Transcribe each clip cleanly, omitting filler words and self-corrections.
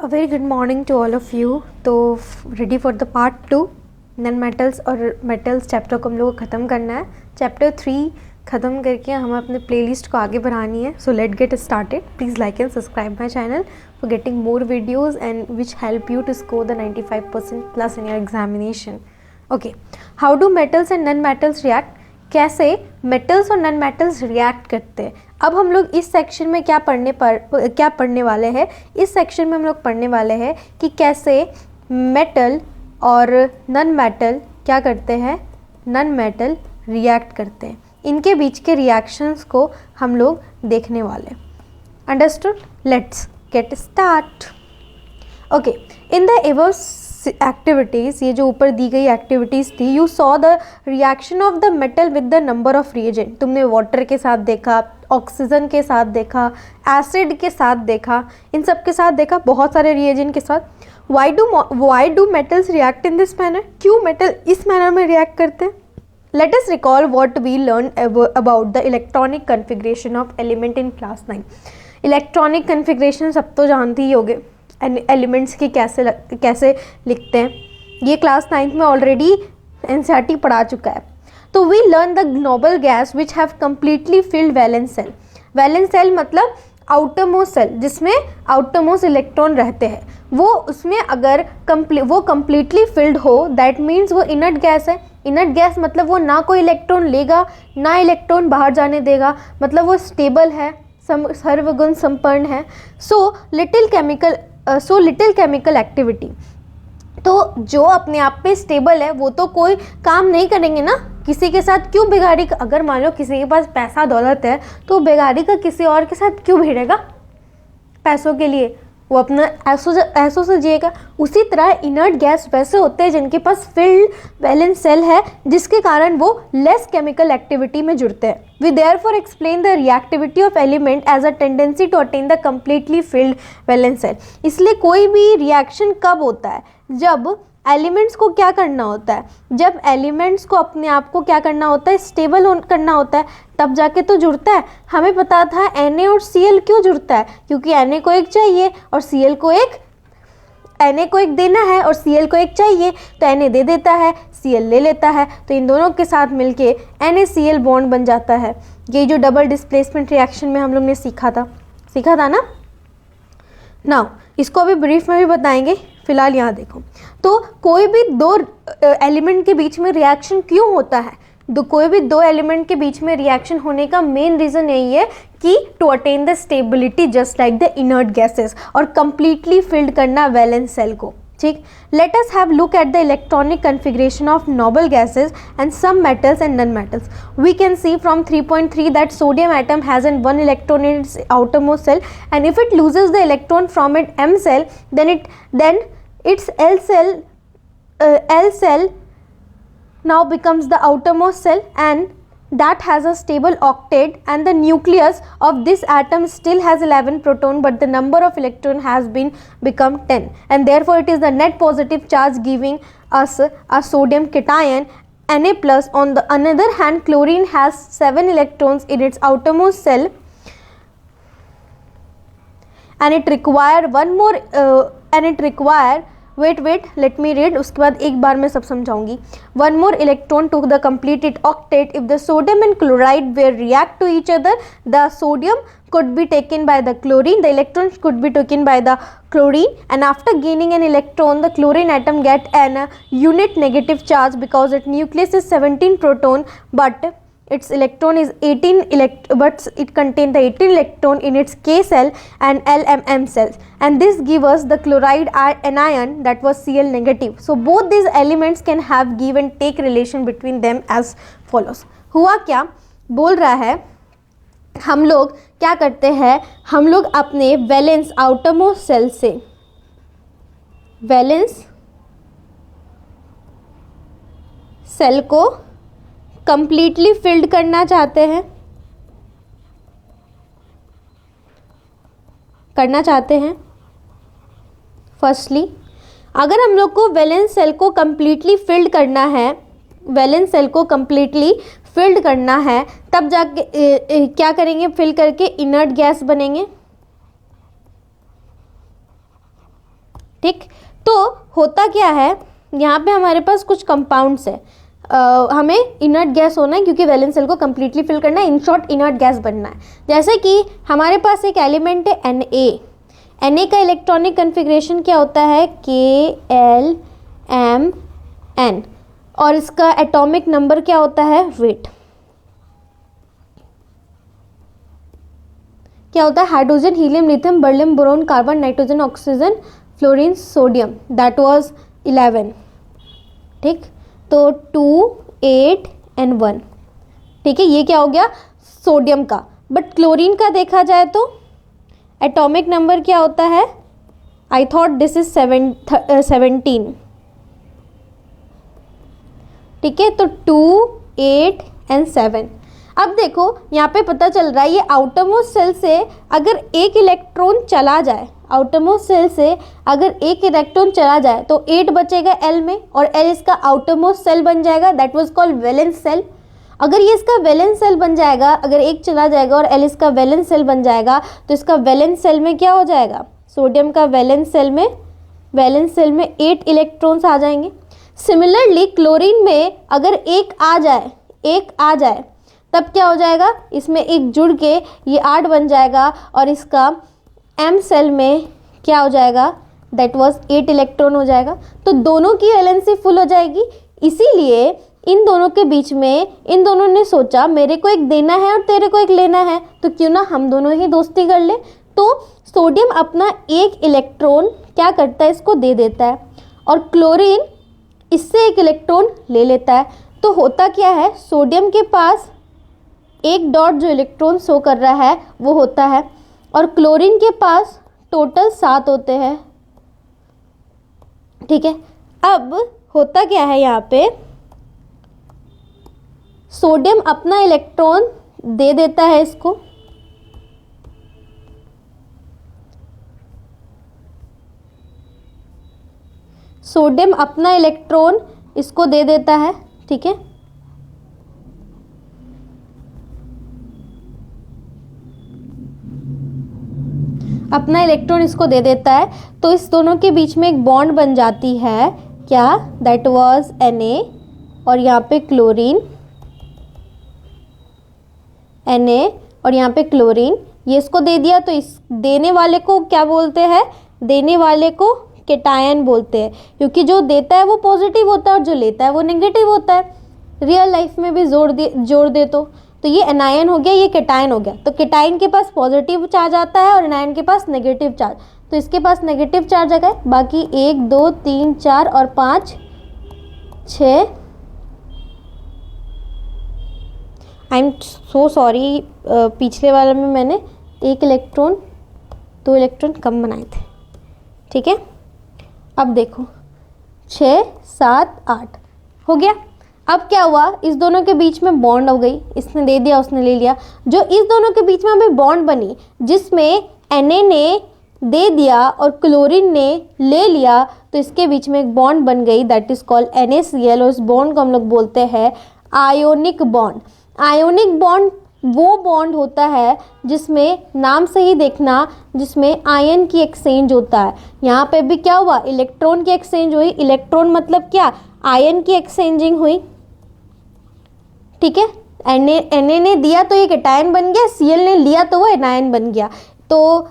A very good morning to all of you. तो ready for the part 2 non metals और metals chapter को हम लोग को ख़त्म करना है. चैप्टर 3 ख़त्म करके हमें अपने प्लेलिस्ट को आगे बढ़ानी है. So let get started. Please like and subscribe my channel for getting more videos and which help you to score the 95% plus in your examination. Okay, how do metals and non metals react. कैसे metals और non metals react करते हैं. अब हम लोग इस section में क्या पढ़ने वाले हैं. इस सेक्शन में हम लोग पढ़ने वाले हैं कि कैसे मेटल और नन मेटल क्या करते हैं, नन मेटल रिएक्ट करते हैं. इनके बीच के रिएक्शंस को हम लोग देखने वाले. Understood. Let's get start. Okay, in the above activities, ये जो ऊपर दी गई एक्टिविटीज़ थी, you saw the reaction of the metal with the number of reagent. तुमने वाटर के साथ देखा, ऑक्सीजन के साथ देखा, एसिड के साथ देखा, इन सब के साथ देखा, बहुत सारे रिएजेंट के साथ. Why do metals react in this manner. क्यों मेटल इस मैनर में रिएक्ट करते हैं. Let us recall what we learn about the electronic configuration of element in class 9. Electronic configuration सब तो जानते ही होगे, एलिमेंट्स की कैसे लिखते हैं. ये क्लास 9th में ऑलरेडी एनसीईआरटी पढ़ा चुका है. तो we learn the noble gas which have completely filled valence shell. Valence shell मतलब आउटरमोस्ट सेल जिसमें आउटरमोस्ट इलेक्ट्रॉन रहते हैं. वो उसमें अगर वो कम्प्लीटली फिल्ड हो, दैट मीन्स वो इनर्ट गैस है. इनर्ट गैस मतलब वो ना कोई इलेक्ट्रॉन लेगा ना इलेक्ट्रॉन बाहर जाने देगा, मतलब वो स्टेबल है, सर्वगुण संपन्न है. So little chemical activity. तो जो अपने आप में स्टेबल है वो तो कोई काम नहीं करेंगे ना. किसी के साथ क्यों बिगाड़ी. अगर मान लो किसी के पास पैसा दौलत है तो बिगाड़ी का किसी और के साथ क्यों भिड़ेगा पैसों के लिए. वो अपना ऐसों से जिएगा. उसी तरह इनर्ट गैस वैसे होते हैं जिनके पास फिल्ड वैलेंस सेल है, जिसके कारण वो लेस केमिकल एक्टिविटी में जुड़ते हैं. We therefore explain the reactivity of element as a tendency to attain the completely filled valence shell. इसलिए कोई भी रिएक्शन कब होता है, जब एलिमेंट्स को क्या करना होता है, जब एलिमेंट्स को अपने आप को क्या करना होता है, स्टेबल करना होता है, तब जाके तो जुड़ता है. हमें पता था Na और Cl क्यों जुड़ता है, क्योंकि Na को एक चाहिए और Cl को एक, Na को एक देना है और Cl को एक चाहिए, तो Na दे देता है, Cl ले लेता है, तो इन दोनों के साथ मिलके NaCl बॉन्ड बन जाता है. ये जो डबल डिस्प्लेसमेंट रिएक्शन में हम लोग ने सीखा था ना. नाउ इसको अभी ब्रीफ में भी बताएंगे, फिलहाल यहाँ देखो. तो कोई भी दो एलिमेंट के बीच में रिएक्शन क्यों होता है. कोई भी दो एलिमेंट के बीच में रिएक्शन होने का मेन रीज़न यही है कि to attain the stability just like the inert gases, और कंप्लीटली फिल्ड करना वैलेंस सेल को. ठीक. Let us have look at the electronic configuration of noble gases and some metals and non metals. We can see from 3.3 that sodium atom has an 1 electron in its outermost cell, and if it loses the electron from its M cell, then its L cell now becomes the outermost cell, and that has a stable octet, and the nucleus of this atom still has 11 proton, but the number of electron has become 10, and therefore it is the net positive charge giving us a sodium cation Na plus. On the another hand, chlorine has 7 electrons in its outermost cell, and it require one more wait let me read. उसके बाद एक बार मैं सब समझाऊंगी. One more electron to the completed octet. If the sodium and chloride were react to each other, the sodium could be taken by the chlorine, the electrons could be taken by the chlorine, and after gaining an electron, the chlorine atom get an unit negative charge because its nucleus is 17 proton, but its electron is 18 but it contains the 18 electron in its K cell and LMM cells, and this gives us the chloride anion that was Cl negative. So both these elements can have give and take relation between them as follows. हुआ क्या बोल रहा है, हम लोग क्या करते हैं, हम लोग अपने वैलेंस आउटरमोस्ट सेल से वैलेंस सेल को कंप्लीटली फिल्ड करना चाहते हैं. फर्स्टली अगर हम लोग को वैलेंस सेल को कंप्लीटली फिल्ड करना है, तब जाके क्या करेंगे, फिल करके इनर्ट गैस बनेंगे. ठीक, तो होता क्या है, यहाँ पे हमारे पास कुछ कंपाउंड्स है, हमें इनर्ट गैस होना है क्योंकि वैलेंस शेल को कम्प्लीटली फिल करना है, इन शॉर्ट इनर्ट गैस बनना है। जैसे कि हमारे पास एक एलिमेंट है Na का इलेक्ट्रॉनिक कन्फिग्रेशन क्या होता है, K-L-M-N, और इसका एटॉमिक नंबर क्या होता है, वेट क्या होता है, hydrogen, helium, lithium, beryllium, boron, carbon, nitrogen, oxygen, fluorine, sodium, that was 11। ठीक, तो 2, 8 एंड 1। ठीक है, ये क्या हो गया, सोडियम का। बट क्लोरीन का देखा जाए तो एटॉमिक नंबर क्या होता है, आई थॉट दिस इज 17। ठीक है, तो 2, 8 एंड 7। अब देखो यहाँ पे पता चल रहा है ये आउटरमोस्ट सेल से अगर एक इलेक्ट्रॉन चला जाए, आउटरमोस्ट सेल से अगर एक इलेक्ट्रॉन चला जाए तो 8 बचेगा L में, और L इसका आउटरमोस्ट सेल बन जाएगा, that was called valence shell. अगर ये इसका वैलेंस सेल बन जाएगा, अगर एक चला जाएगा और L इसका वैलेंस सेल बन जाएगा, तो इसका वैलेंस सेल में क्या हो जाएगा, सोडियम का वैलेंस सेल में 8 इलेक्ट्रॉन्स आ जाएंगे। सिमिलरली क्लोरीन में अगर एक आ जाए तब क्या हो जाएगा, इसमें एक जुड़ के ये 8 बन जाएगा, और इसका M सेल में क्या हो जाएगा, दैट वाज 8 इलेक्ट्रॉन हो जाएगा। तो दोनों की वैलेंसी फुल हो जाएगी। इसीलिए इन दोनों के बीच में इन दोनों ने सोचा मेरे को एक देना है और तेरे को एक लेना है, तो क्यों ना हम दोनों ही दोस्ती कर ले। तो सोडियम अपना एक इलेक्ट्रॉन क्या करता है, इसको दे देता है, और क्लोरीन इससे एक इलेक्ट्रॉन ले लेता है। तो होता क्या है, सोडियम के पास एक डॉट जो इलेक्ट्रॉन शो कर रहा है वो होता है, और क्लोरीन के पास टोटल 7 होते हैं। ठीक है, अब होता क्या है, यहाँ पे सोडियम अपना इलेक्ट्रॉन दे देता है इसको, सोडियम अपना इलेक्ट्रॉन इसको दे देता है। ठीक है, अपना इलेक्ट्रॉन इसको दे देता है, तो इस दोनों के बीच में एक बॉन्ड बन जाती है, क्या, दैट वाज Na, और यहाँ पे क्लोरीन, Na और यहाँ पे क्लोरीन, ये इसको दे दिया, तो इस देने वाले को क्या बोलते हैं, देने वाले को कैटायन बोलते हैं, क्योंकि जो देता है वो पॉजिटिव होता है और जो लेता है वो नेगेटिव होता है। रियल लाइफ में भी जोड़ दे तो ये एनायन हो गया, ये कैटायन हो गया। तो कैटायन के पास पॉजिटिव चार्ज आता है और एनायन के पास नेगेटिव चार्ज, तो इसके पास नेगेटिव चार्ज आ गए। बाकी 1, 2, 3, 4 और 5, 6। आई एम सो सॉरी, पिछले वाले में मैंने 1 इलेक्ट्रॉन 2 इलेक्ट्रॉन कम बनाए थे। ठीक है, अब देखो 6, 7, 8 हो गया। अब क्या हुआ, इस दोनों के बीच में बॉन्ड हो गई, इसने दे दिया उसने ले लिया। जो इस दोनों के बीच में हमें बॉन्ड बनी जिसमें Na ने दे दिया और क्लोरीन ने ले लिया, तो इसके बीच में एक बॉन्ड बन गई, दैट इज कॉल्ड NaCl, और इस बॉन्ड को हम लोग बोलते हैं आयोनिक बॉन्ड। आयोनिक बॉन्ड वो बॉन्ड होता है जिसमें, नाम से ही देखना, जिसमें आयन की एक्सचेंज होता है। यहाँ पे भी क्या हुआ, इलेक्ट्रॉन की एक्सचेंज हुई। इलेक्ट्रॉन मतलब क्या, आयन की एक्सचेंजिंग हुई। ठीक है, Na ने दिया तो ये कैटायन बन गया, Cl ने लिया तो वो एनायन बन गया। तो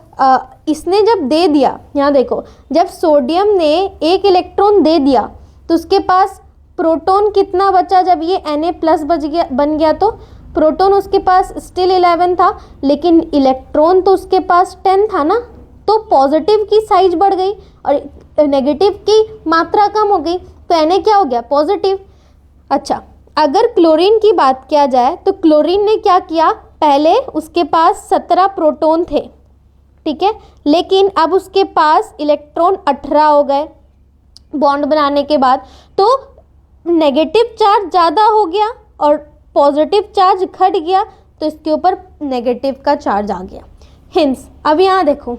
इसने जब दे दिया, यहाँ देखो, जब सोडियम ने एक इलेक्ट्रॉन दे दिया तो उसके पास प्रोटॉन कितना बचा, जब ये Na+ बन गया तो प्रोटॉन उसके पास स्टिल 11 था, लेकिन इलेक्ट्रॉन तो उसके पास 10 था ना, तो पॉजिटिव की साइज बढ़ गई और नेगेटिव की मात्रा कम हो गई, तो Na क्या हो गया, पॉजिटिव। अच्छा, अगर क्लोरीन की बात किया जाए तो क्लोरीन ने क्या किया, पहले उसके पास 17 प्रोटॉन थे, ठीक है, लेकिन अब उसके पास इलेक्ट्रॉन 18 हो गए बॉन्ड बनाने के बाद, तो नेगेटिव चार्ज ज़्यादा हो गया और पॉजिटिव चार्ज घट गया, तो इसके ऊपर नेगेटिव का चार्ज आ गया। हिंस, अब यहाँ देखो,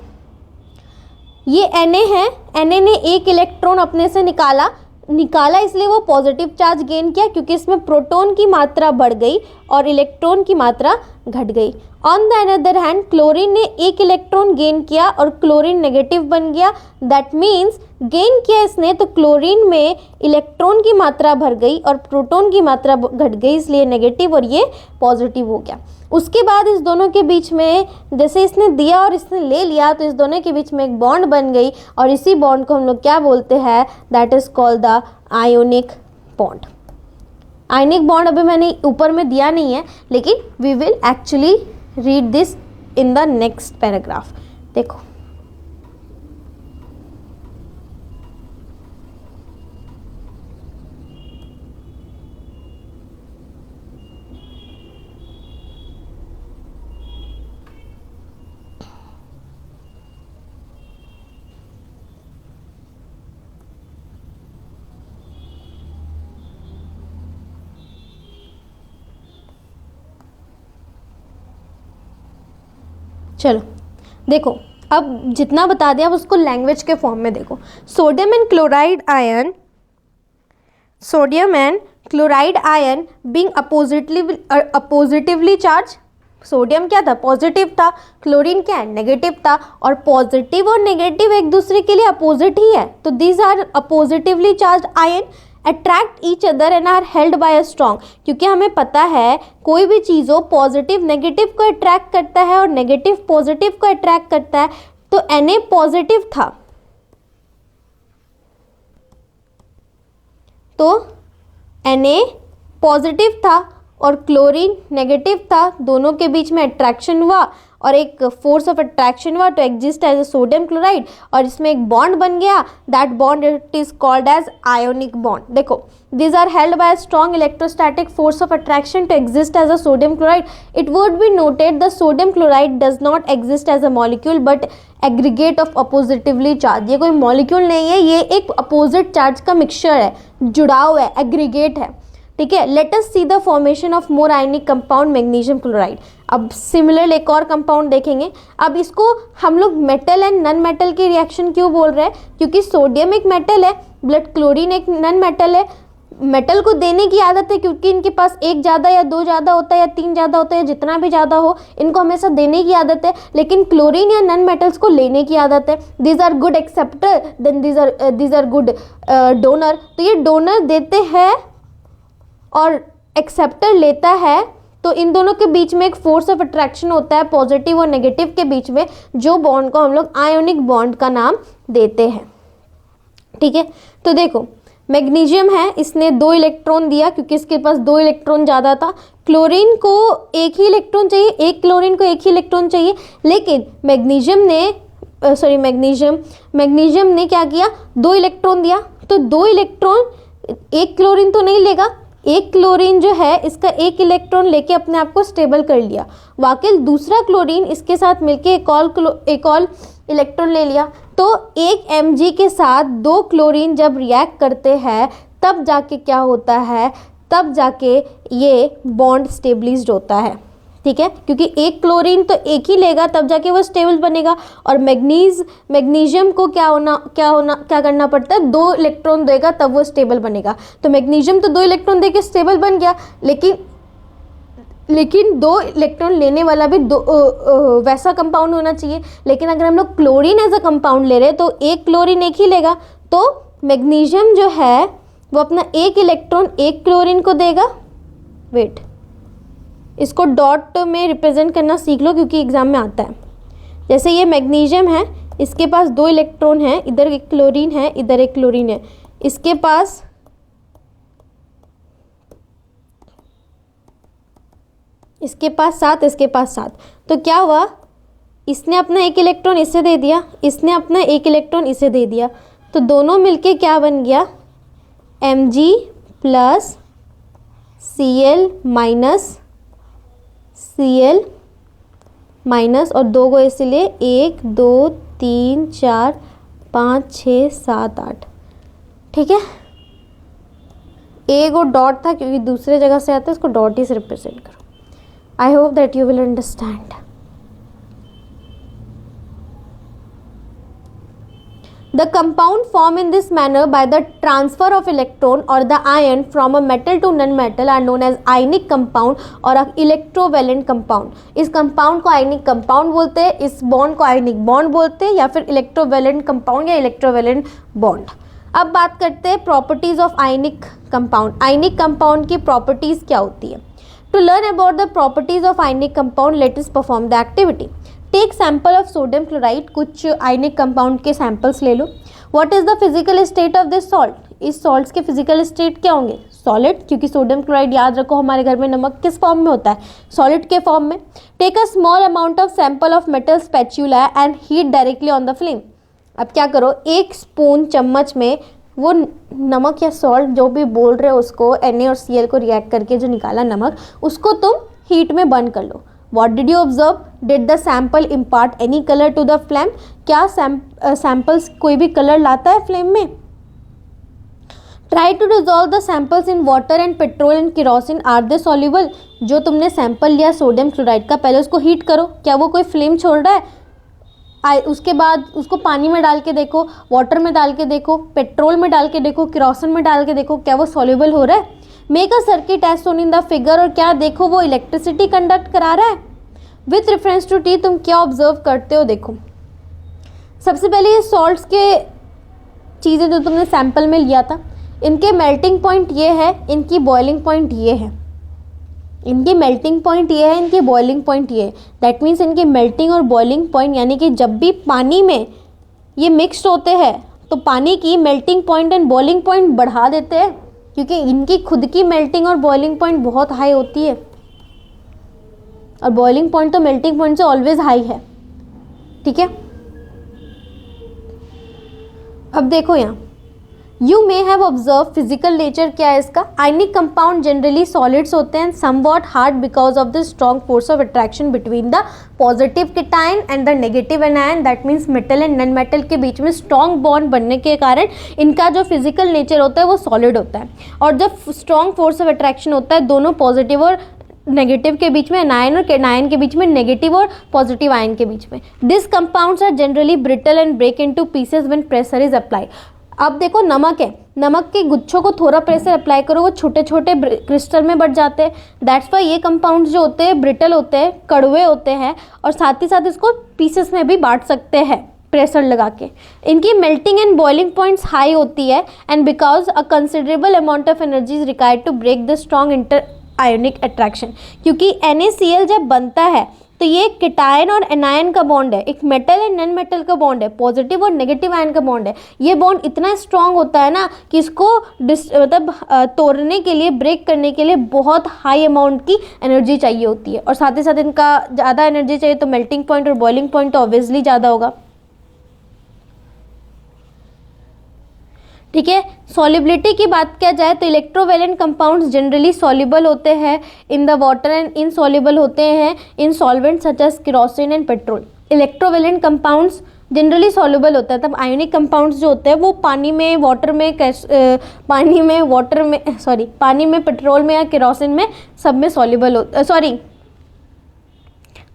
ये Na है, Na ने एक इलेक्ट्रॉन अपने से निकाला इसलिए वो पॉजिटिव चार्ज गेन किया, क्योंकि इसमें प्रोटॉन की मात्रा बढ़ गई और इलेक्ट्रॉन की मात्रा घट गई। On the another hand chlorine ने एक इलेक्ट्रॉन गेन किया और क्लोरीन नेगेटिव बन गया। दैट मीन्स गेन किया इसने तो क्लोरीन में इलेक्ट्रॉन की मात्रा भर गई और प्रोटॉन की मात्रा घट गई, इसलिए नेगेटिव और ये पॉजिटिव हो गया। उसके बाद इस दोनों के बीच में जैसे इसने दिया और इसने ले लिया तो इस दोनों के बीच में एक बॉन्ड बन गई और इसी बॉन्ड को हम लोग क्या बोलते हैं, that is called the ionic bond. Ionic bond अभी मैंने ऊपर में दिया नहीं है, लेकिन we will actually read this in the next paragraph. देखो चलो देखो, अब जितना बता दिया अब उसको लैंग्वेज के फॉर्म में देखो। Sodium and chloride ion being oppositely charge. Sodium क्या था, पॉजिटिव था, क्लोरीन क्या है, नेगेटिव था, और पॉजिटिव और नेगेटिव एक दूसरे के लिए अपोजिट ही है, तो these are oppositely charge ion attract each other and are held by a strong. क्योंकि हमें पता है कोई भी चीज़ हो पॉजिटिव नेगेटिव को अट्रैक्ट करता है और नेगेटिव पॉजिटिव को अट्रैक्ट करता है, तो Na पॉजिटिव था तो Na पॉजिटिव था और क्लोरीन नेगेटिव था, दोनों के बीच में अट्रैक्शन हुआ और एक फोर्स ऑफ अट्रैक्शन हुआ to exist as a sodium chloride और इसमें एक बॉन्ड बन गया, that bond it is called as ionic bond. देखो these are held by a strong electrostatic force of attraction to exist as a sodium chloride. It would be noted the sodium chloride does not exist as a molecule but aggregate of oppositively charged. ये कोई molecule नहीं है, ये एक opposite charge का mixture है, जुड़ाव है, aggregate है, ठीक है। Let us see the formation of more ionic compound magnesium chloride. अब सिमिलर एक और कंपाउंड देखेंगे। अब इसको हम लोग मेटल एंड नन मेटल के रिएक्शन क्यों बोल रहे हैं, क्योंकि सोडियम एक मेटल है, ब्लड क्लोरीन एक नन मेटल है। मेटल को देने की आदत है क्योंकि इनके पास एक ज़्यादा या दो ज़्यादा होता है या तीन ज़्यादा होता है, जितना भी ज़्यादा हो इनको हमेशा देने की आदत है, लेकिन क्लोरीन या नन मेटल्स को लेने की आदत है। These are good acceptor then these are good donor. तो ये डोनर देते हैं और एक्सेप्टर लेता है, तो इन दोनों के बीच में एक फोर्स ऑफ अट्रैक्शन होता है पॉजिटिव और नेगेटिव के बीच में, जो बॉन्ड को हम लोग आयोनिक बॉन्ड का नाम देते हैं, ठीक है। तो देखो मैग्नीशियम है, इसने 2 इलेक्ट्रॉन दिया क्योंकि इसके पास 2 इलेक्ट्रॉन ज़्यादा था। क्लोरीन को एक ही इलेक्ट्रॉन चाहिए, एक क्लोरीन को एक ही इलेक्ट्रॉन चाहिए, लेकिन मैग्नीशियम ने क्या किया, 2 इलेक्ट्रॉन दिया, तो 2 इलेक्ट्रॉन एक क्लोरीन तो नहीं लेगा, एक क्लोरीन जो है इसका एक इलेक्ट्रॉन लेके अपने आप को स्टेबल कर लिया, वाकई दूसरा क्लोरीन इसके साथ मिलके एक और इलेक्ट्रॉन ले लिया। तो एक Mg के साथ 2 क्लोरीन जब रिएक्ट करते हैं तब जाके क्या होता है, तब जाके ये बॉन्ड स्टेबलाइज्ड होता है, ठीक है। क्योंकि एक क्लोरीन तो एक ही लेगा तब जाके वो स्टेबल बनेगा, और मैग्नीशियम को क्या करना पड़ता है, 2 इलेक्ट्रॉन देगा तब वो स्टेबल बनेगा। तो मैग्नीशियम तो 2 इलेक्ट्रॉन देके स्टेबल बन गया, लेकिन 2 इलेक्ट्रॉन लेने वाला भी वैसा कंपाउंड होना चाहिए। लेकिन अगर हम लोग क्लोरीन एज अ कंपाउंड ले रहे हैं तो एक क्लोरीन एक ही लेगा, तो मैग्नीशियम जो है वो अपना एक इलेक्ट्रॉन एक क्लोरीन को देगा। वेट, इसको डॉट में रिप्रेजेंट करना सीख लो क्योंकि एग्जाम में आता है। जैसे ये मैग्नीशियम है, इसके पास 2 इलेक्ट्रॉन है, इधर एक क्लोरीन है, इधर एक क्लोरीन है, इसके पास इसके पास 7, इसके पास 7। तो क्या हुआ, इसने अपना एक इलेक्ट्रॉन इसे दे दिया, इसने अपना एक इलेक्ट्रॉन इसे दे दिया, तो दोनों मिलके क्या बन गया, Mg प्लस Cl माइनस और 2 को इसलिए 1 2 3 4 5 6 7 8, ठीक है। एक और डॉट था क्योंकि दूसरे जगह से आता है, इसको डॉट ही से रिप्रेजेंट करो। I hope that you will understand. The compound formed in this manner by the transfer of electron or the ion from a metal to non-metal are known as ionic compound और electrovalent compound. इस compound को ionic compound बोलते हैं, इस bond को ionic bond बोलते हैं, या फिर electrovalent compound या electrovalent bond. अब बात करते हैं properties of ionic compound. ionic compound की properties क्या होती है? To learn about the properties of ionic compound, let us perform the activity. Take sample of sodium chloride, कुछ आयनिक कंपाउंड के सैम्पल्स ले लो. What is the physical state of this salt? इस salts के physical state क्या होंगे? Solid, क्योंकि sodium chloride याद रखो हमारे घर में नमक किस फॉर्म में होता है? सॉलिड के फॉर्म में. Take a small amount of sample of metal spatula and heat directly on the flame. अब क्या करो, एक स्पून चम्मच में वो नमक या सॉल्ट जो भी बोल रहे हो उसको, Na और Cl को रिएक्ट करके जो निकाला नमक, उसको तुम हीट में बर्न कर लो. What did you observe? Did the sample impart any color to the flame? क्या सैम्पल्स कोई भी कलर लाता है फ्लेम में? Try to dissolve the samples in water and petrol and kerosene. Are they soluble? जो तुमने sample लिया sodium chloride का, पहले उसको हीट करो, क्या वो कोई फ्लेम छोड़ रहा है? उसके बाद उसको पानी में डाल के देखो, वाटर में डाल के देखो, पेट्रोल में डाल के देखो, केरोसिन में डाल के देखो, क्या वो सॉल्युबल हो रहा है? Make a circuit as shown in the figure, और क्या देखो वो इलेक्ट्रिसिटी कंडक्ट करा रहा है. विथ रेफरेंस टू टी तुम क्या ऑब्जर्व करते हो? देखो सबसे पहले ये सॉल्ट्स के चीज़ें जो तुमने सैंपल में लिया था, इनके मेल्टिंग पॉइंट ये है, इनकी बॉइलिंग पॉइंट ये है. इनकी मेल्टिंग पॉइंट ये है, इनकी बॉइलिंग पॉइंट ये है. दैट मीन्स इनकी मेल्टिंग और बॉइलिंग पॉइंट, यानी कि जब भी पानी में ये मिक्सड होते हैं तो पानी की melting point and boiling point बढ़ा देते हैं, क्योंकि इनकी खुद की मेल्टिंग और बॉइलिंग पॉइंट बहुत हाई होती है, और बॉइलिंग पॉइंट तो मेल्टिंग पॉइंट से ऑलवेज हाई है. ठीक है, अब देखो यहाँ you may have observe physical nature क्या है इसका. आयनिक कंपाउंड जनरली सॉलिड्स होते हैं, somewhat hard because of the strong force of attraction between the positive cation and the negative anion. That means metal and non metal के बीच में strong bond बनने के कारण इनका जो फिजिकल नेचर होता है वो सॉलिड होता है. और जब स्ट्रॉन्ग फोर्स ऑफ अट्रैक्शन होता है दोनों पॉजिटिव और नेगेटिव के बीच में, एनायन और केनायन के बीच में, नेगेटिव और पॉजिटिव आयन के बीच में. This compounds are generally brittle and break into pieces when pressure is apply. अब देखो नमक है, नमक के गुच्छों को थोड़ा प्रेशर अप्लाई करो, वो छोटे छोटे क्रिस्टल में बढ़ जाते हैं. दैट्स वाई ये कंपाउंड्स जो होते हैं ब्रिटल होते हैं, कड़वे होते हैं, और साथ ही साथ इसको पीसेस में भी बांट सकते हैं प्रेशर लगा के. इनकी melting and boiling points high होती है, and because a considerable amount of energy is required to break the strong inter ionic attraction. क्योंकि NaCl जब बनता है तो ये केटायन और एनायन का बॉन्ड है, एक मेटल एंड नॉन मेटल का बॉन्ड है, पॉजिटिव और नेगेटिव आयन का बॉन्ड है. ये बॉन्ड इतना स्ट्रांग होता है ना कि इसको मतलब तोड़ने के लिए, ब्रेक करने के लिए बहुत हाई अमाउंट की एनर्जी चाहिए होती है, और साथ ही साथ इनका ज़्यादा एनर्जी चाहिए तो मेल्टिंग पॉइंट और बॉइलिंग पॉइंट तो ऑब्वियसली ज़्यादा होगा. ठीक है, सॉलिबिलिटी की बात किया जाए तो इलेक्ट्रोवेलेंट कंपाउंड्स जनरली सॉल्युबल होते हैं in the water and insoluble होते हैं in solvent such as kerosene and petrol. Electrovalent compounds generally soluble होता है, तब आयोनिक कंपाउंड्स जो होते हैं वो पानी में, वाटर में, पानी में, पेट्रोल में या केरोसिन में, सब में सॉल्युबल होते,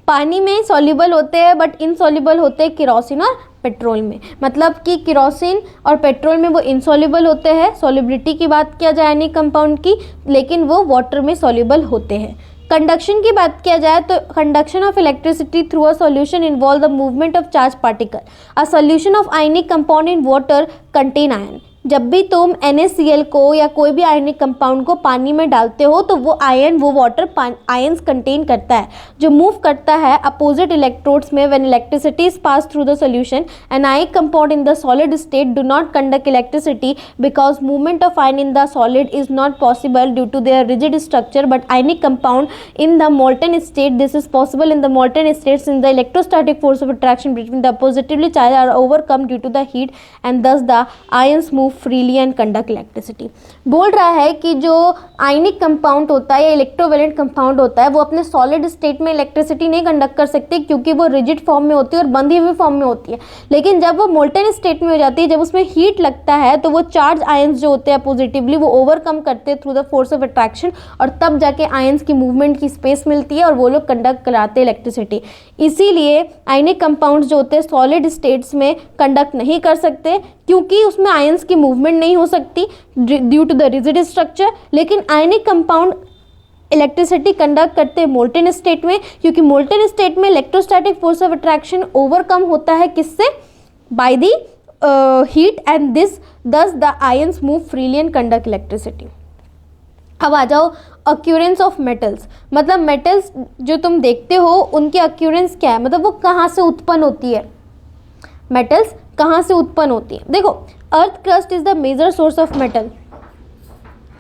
पानी में सॉल्युबल होते हैं बट इनसॉल्युबल होते हैं केरोसिन और पेट्रोल में. मतलब कि केरोसिन और पेट्रोल में वो इनसॉल्युबल होते हैं. सॉल्युबिलिटी की बात किया जाए आयनिक कंपाउंड की, लेकिन वो वाटर में सॉल्युबल होते हैं. कंडक्शन की बात किया जाए तो conduction of electricity through a solution involve the movement of charge particle. A solution of ionic compound in water contain ion. जब भी तुम NaCl को या कोई भी आयनिक कंपाउंड को पानी में डालते हो तो वो आयन, वो वाटर आयंस कंटेन करता है, जो मूव करता है अपोजिट इलेक्ट्रोड्स में. When electricity is pass through the solution, an ionic compound in the solid state do not conduct electricity because movement of ion in the solid is not possible due to their rigid structure. But ionic compound in the molten state, this is possible in the molten states in the electrostatic force of attraction between the positively charge are overcome due to the heat, and thus the ions move freely and conduct electricity. बोल रहा है कि जो ionic compound होता है या electrovalent compound होता है वो अपने सॉलिड स्टेट में इलेक्ट्रिसिटी नहीं कंडक्ट कर सकते क्योंकि वो रिजिड फॉर्म में होती है और बंधी हुई फॉर्म में होती है। लेकिन जब वो मोल्टेन स्टेट में हो जाती है, जब उसमें हीट लगता है तो वो चार्ज आयंस जो होते हैं पॉजिटिवली वो ओवरकम करते हैं through the force of attraction, और तब जाके आयंस की मूवमेंट की स्पेस मिलती है और वो लोग कंडक्ट कराते हैं इलेक्ट्रिसिटी। इसीलिए आयनिक कंपाउंड्स जो होते हैं सॉलिड स्टेट्स में कंडक्ट नहीं कर सकते क्योंकि उसमें आयंस की मूवमेंट नहीं हो सकती due to the rigid structure. लेकिन आयनिक कंपाउंड इलेक्ट्रिसिटी कंडक्ट करते हैं मोल्टेन स्टेट में, क्योंकि मोल्टेन स्टेट में electrostatic force of attraction overcome होता है किससे? By the heat, and this thus the ions move freely and conduct electricity. अब आ जाओ अक्यूरेंस ऑफ मेटल्स, मतलब मेटल्स जो तुम देखते हो उनकी अक्यूरेंस क्या है, मतलब वो कहाँ से उत्पन्न होती है, मेटल्स कहाँ से उत्पन्न होती है। देखो earth crust is the major source of metal.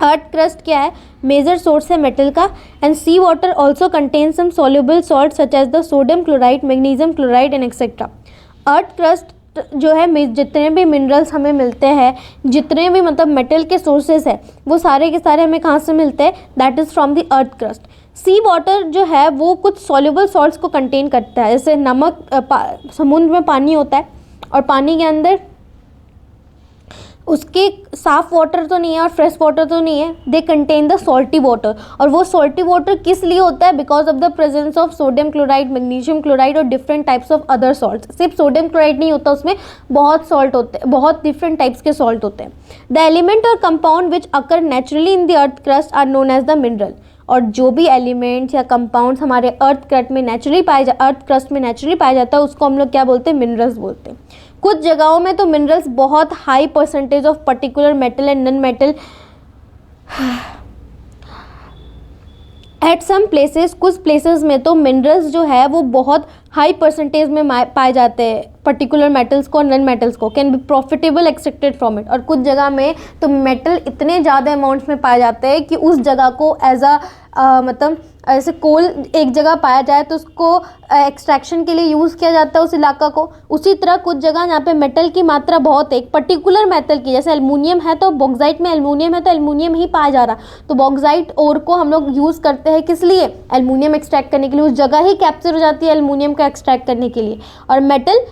Earth crust क्या है? मेजर सोर्स है मेटल का। And sea water also contain some soluble salt such as the sodium chloride, magnesium chloride and etcetera. Earth crust जो है जितने भी minerals हमें मिलते हैं, जितने भी मतलब मेटल के सोर्सेस है, वो सारे के सारे हमें कहाँ से मिलते हैं? That is from the earth crust. Sea water जो है वो कुछ सॉल्युबल सॉल्ट्स को कंटेन करता है, जैसे नमक, समुद्र में पानी होता है और पानी के अंदर उसके साफ वाटर तो नहीं है और फ्रेश वाटर तो नहीं है, they contain the salty water. और वो सॉल्टी वाटर किस लिए होता है? Because of the presence of sodium chloride, magnesium chloride और different types of other salts. सिर्फ सोडियम क्लोराइड नहीं होता, उसमें बहुत सॉल्ट होते हैं, बहुत डिफरेंट टाइप्स के सॉल्ट होते हैं। द एलिमेंट और compound which occur naturally in the earth crust are known as the mineral. और जो भी एलिमेंट्स या कंपाउंड्स हमारे अर्थ क्रस्ट में नेचुरली पाया जाता है उसको हम लोग क्या बोलते हैं? मिनरल्स बोलते हैं। कुछ जगहों में तो मिनरल्स बहुत high percentage of particular metal and non metal at some places, कुछ प्लेसेस में तो मिनरल्स जो है वो बहुत हाई परसेंटेज में पाए जाते हैं पर्टिकुलर मेटल्स को और नॉन मेटल्स को, can be profitable extracted from it. और कुछ जगह में तो मेटल इतने ज़्यादा अमाउंट्स में पाए जाते हैं कि उस जगह को एज मतलब ऐसे कोल एक जगह पाया जाए तो उसको एक्सट्रैक्शन के लिए यूज़ किया जाता है उस इलाका को। उसी तरह कुछ जगह जहाँ पे मेटल की मात्रा बहुत है, एक पर्टिकुलर मेटल की, जैसे एल्युमिनियम है तो बॉक्साइट में एल्युमिनियम है तो एल्युमिनियम ही पाया जा रहा, तो बॉक्साइट ओर को हम लोग यूज़ करते हैं किस लिए? एल्युमिनियम एक्सट्रैक्ट करने के लिए। उस जगह ही कैप्चर हो जाती है एल्युमिनियम का एक्सट्रैक्ट करने के लिए, और मेटल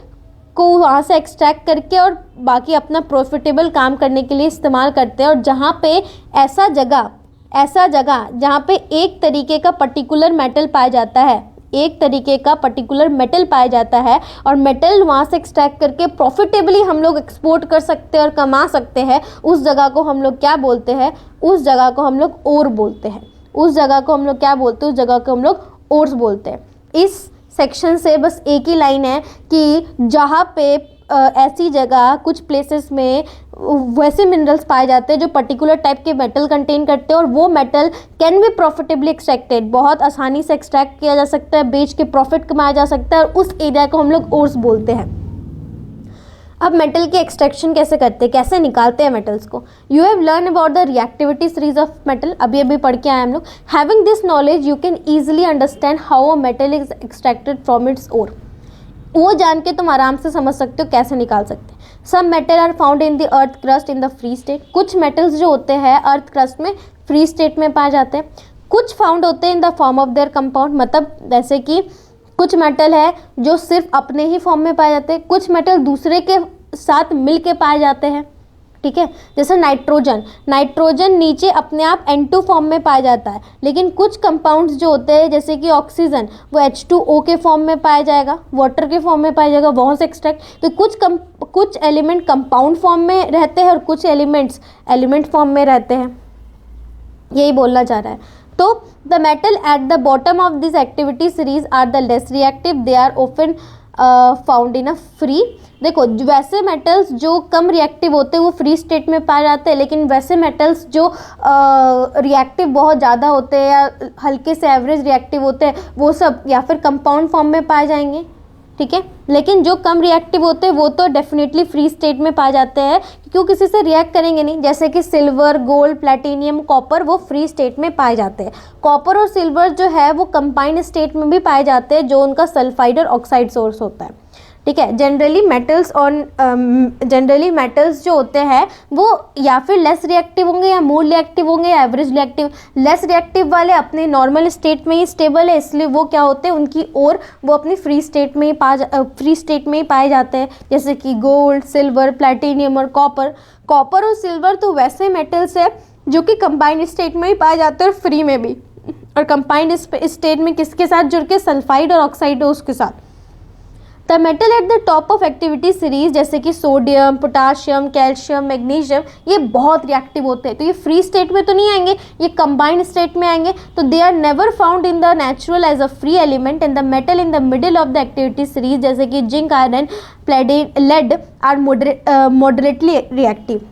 को वहाँ से एक्सट्रैक्ट करके और बाकी अपना प्रॉफिटेबल काम करने के लिए इस्तेमाल करते हैं। और जहाँ पे ऐसा जगह जहाँ पे एक तरीके का पर्टिकुलर मेटल पाया जाता है, और मेटल वहाँ से एक्सट्रैक्ट करके प्रॉफिटेबली हम लोग एक्सपोर्ट कर सकते हैं और कमा सकते हैं, उस जगह को हम लोग क्या बोलते हैं? उस जगह को हम लोग ओर बोलते हैं। उस जगह को हम लोग क्या बोलते हैं? उस जगह को हम लोग ओर्स बोलते हैं। इस सेक्शन से बस एक ही लाइन है कि जहाँ पे ऐसी जगह कुछ प्लेसेस में वैसे मिनरल्स पाए जाते हैं जो पर्टिकुलर टाइप के मेटल कंटेन करते हैं, और वो metal can B profitably extracted, बहुत आसानी से एक्सट्रैक्ट किया जा सकता है, बेच के प्रॉफिट कमाया जा सकता है, और उस एरिया को हम लोग ओर्स बोलते हैं। अब मेटल की एक्सट्रैक्शन कैसे करते हैं, कैसे निकालते हैं मेटल्स को? You have learn about the reactivity series of metal, अभी पढ़ के आए हम लोग। Having this knowledge you can easily understand how a metal is extracted from its ore. वो जान के तुम आराम से समझ सकते हो कैसे निकाल सकते हैं। Some metal are found in the earth crust in the free state. कुछ मेटल्स जो होते हैं अर्थ क्रस्ट में फ्री स्टेट में पाए जाते हैं। कुछ फाउंड होते हैं in the form of their compound, मतलब जैसे कि कुछ मेटल है जो सिर्फ अपने ही फॉर्म में पाए जाते हैं, कुछ मेटल दूसरे के साथ मिल के पाए जाते हैं, ठीक है। जैसे नाइट्रोजन नीचे अपने आप N2 फॉर्म में पाया जाता है, लेकिन कुछ कंपाउंड्स जो होते हैं जैसे कि ऑक्सीजन वो H2O के फॉर्म में पाया जाएगा, वाटर के फॉर्म में पाया जाएगा, वहाँ से एक्सट्रैक्ट। तो कुछ एलिमेंट कंपाउंड फॉर्म में रहते हैं और कुछ एलिमेंट्स एलिमेंट फॉर्म में रहते हैं, यही बोलना चाह रहा है। तो the metal at the bottom of this activity series are the less reactive, they are often found in a free. देखो वैसे मेटल्स जो कम रिएक्टिव होते हैं वो फ्री स्टेट में पाए जाते हैं, लेकिन वैसे मेटल्स जो रिएक्टिव बहुत ज़्यादा होते हैं या हल्के से एवरेज रिएक्टिव होते हैं वो सब या फिर कंपाउंड फॉर्म में पाए जाएंगे, ठीक है। लेकिन जो कम रिएक्टिव होते हैं वो तो डेफिनेटली फ्री स्टेट में पाए जाते हैं क्योंकि किसी से रिएक्ट करेंगे नहीं, जैसे कि सिल्वर, गोल्ड, प्लैटिनियम, कॉपर वो फ्री स्टेट में पाए जाते हैं। कॉपर और सिल्वर जो है वो कंबाइंड स्टेट में भी पाए जाते हैं जो उनका सल्फाइड और ऑक्साइड सोर्स होता है। ठीक है। जनरली मेटल्स जो होते हैं वो या फिर लेस रिएक्टिव होंगे या मोर रिएक्टिव होंगे या एवरेज रिएक्टिव। लेस रिएक्टिव वाले अपने नॉर्मल स्टेट में ही स्टेबल है, इसलिए वो क्या होते हैं, उनकी और वो अपनी फ्री स्टेट में ही पाए जाते हैं, जैसे कि गोल्ड, सिल्वर, प्लैटिनियम और कॉपर। कॉपर और सिल्वर तो वैसे मेटल्स है जो कि कंबाइंड स्टेट में ही पाए जाते हैं और फ्री में भी। और कंबाइंड स्टेट में किसके साथ जुड़ के, सल्फाइड और ऑक्साइड उसके साथ। The metal at the top of activity series जैसे कि सोडियम, पोटाशियम, कैल्शियम, मैग्नीशियम, ये बहुत रिएक्टिव होते हैं। तो ये फ्री स्टेट में तो नहीं आएंगे, ये कंबाइंड स्टेट में आएंगे। तो they are never found in the natural as a free element. And the metal in the middle of the activity series जैसे कि zinc, iron, lead are moderately reactive.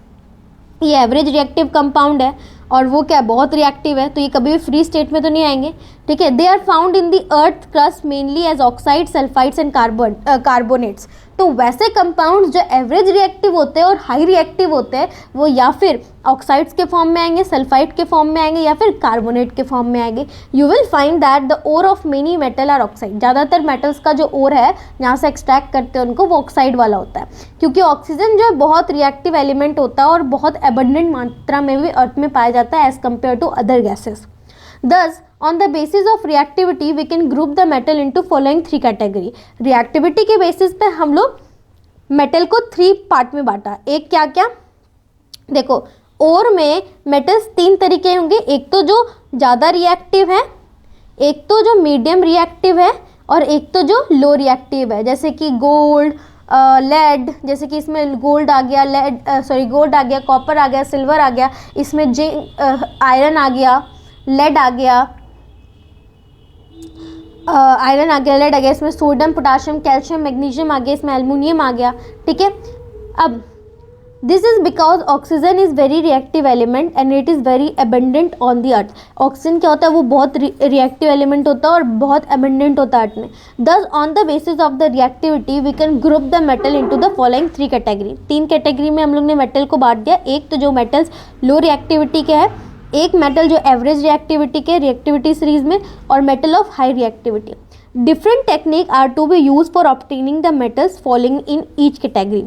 ये एवरेज रिएक्टिव कंपाउंड है और वो क्या बहुत रिएक्टिव है, तो ये कभी भी फ्री स्टेट में तो नहीं आएंगे, ठीक है। They are found in the earth crust mainly as oxide, sulphides and carbonates. तो वैसे कंपाउंड्स जो एवरेज रिएक्टिव होते हैं और हाई रिएक्टिव होते हैं वो या फिर ऑक्साइड्स के फॉर्म में आएंगे, सल्फाइड के फॉर्म में आएंगे या फिर कार्बोनेट के फॉर्म में आएंगे। You will find that the ore of many metal are oxide. ज़्यादातर मेटल्स का जो ओर है यहाँ से एक्सट्रैक्ट करते हैं उनको, वो ऑक्साइड वाला होता है, क्योंकि ऑक्सीजन जो है बहुत रिएक्टिव एलिमेंट होता है और बहुत एबंडेंट मात्रा में भी अर्थ में पाया जाता है as compare to other gases. Thus, on the basis of reactivity, we can group the metal into following 3 category. Reactivity के basis पे हम लोग मेटल को 3 पार्ट में बांटा। एक क्या क्या, देखो ओर में मेटल्स 3 तरीके होंगे। एक तो जो ज़्यादा रिएक्टिव है, एक तो जो मीडियम रिएक्टिव है और एक तो जो लो रिएक्टिव है, जैसे कि गोल्ड, लेड, जैसे कि इसमें गोल्ड आ गया, गोल्ड आ गया, कॉपर आ गया, सिल्वर आ गया, इसमें आयरन आ गया, लेड आ गया, आयरन आ गया, लेड आ गया, इसमें सोडियम, पोटाशियम, कैल्शियम, मैग्नीशियम आ गया, इसमें एल्युमिनियम आ गया, ठीक है। अब this is because oxygen is very reactive element and it is very abundant on the earth. Oxygen क्या होता है, वो बहुत रिएक्टिव एलिमेंट होता है और बहुत अबंडेंट होता है अर्थ में। Thus on the basis of the reactivity we can group the metal into the following 3 category. 3 category में हम लोग ने मेटल को बांट दिया। एक तो जो मेटल्स लो रिएक्टिविटी के है, एक मेटल जो एवरेज रिएक्टिविटी के रिएक्टिविटी सीरीज में, और metal of high reactivity. Different technique are to be use for obtaining the metals following in each category.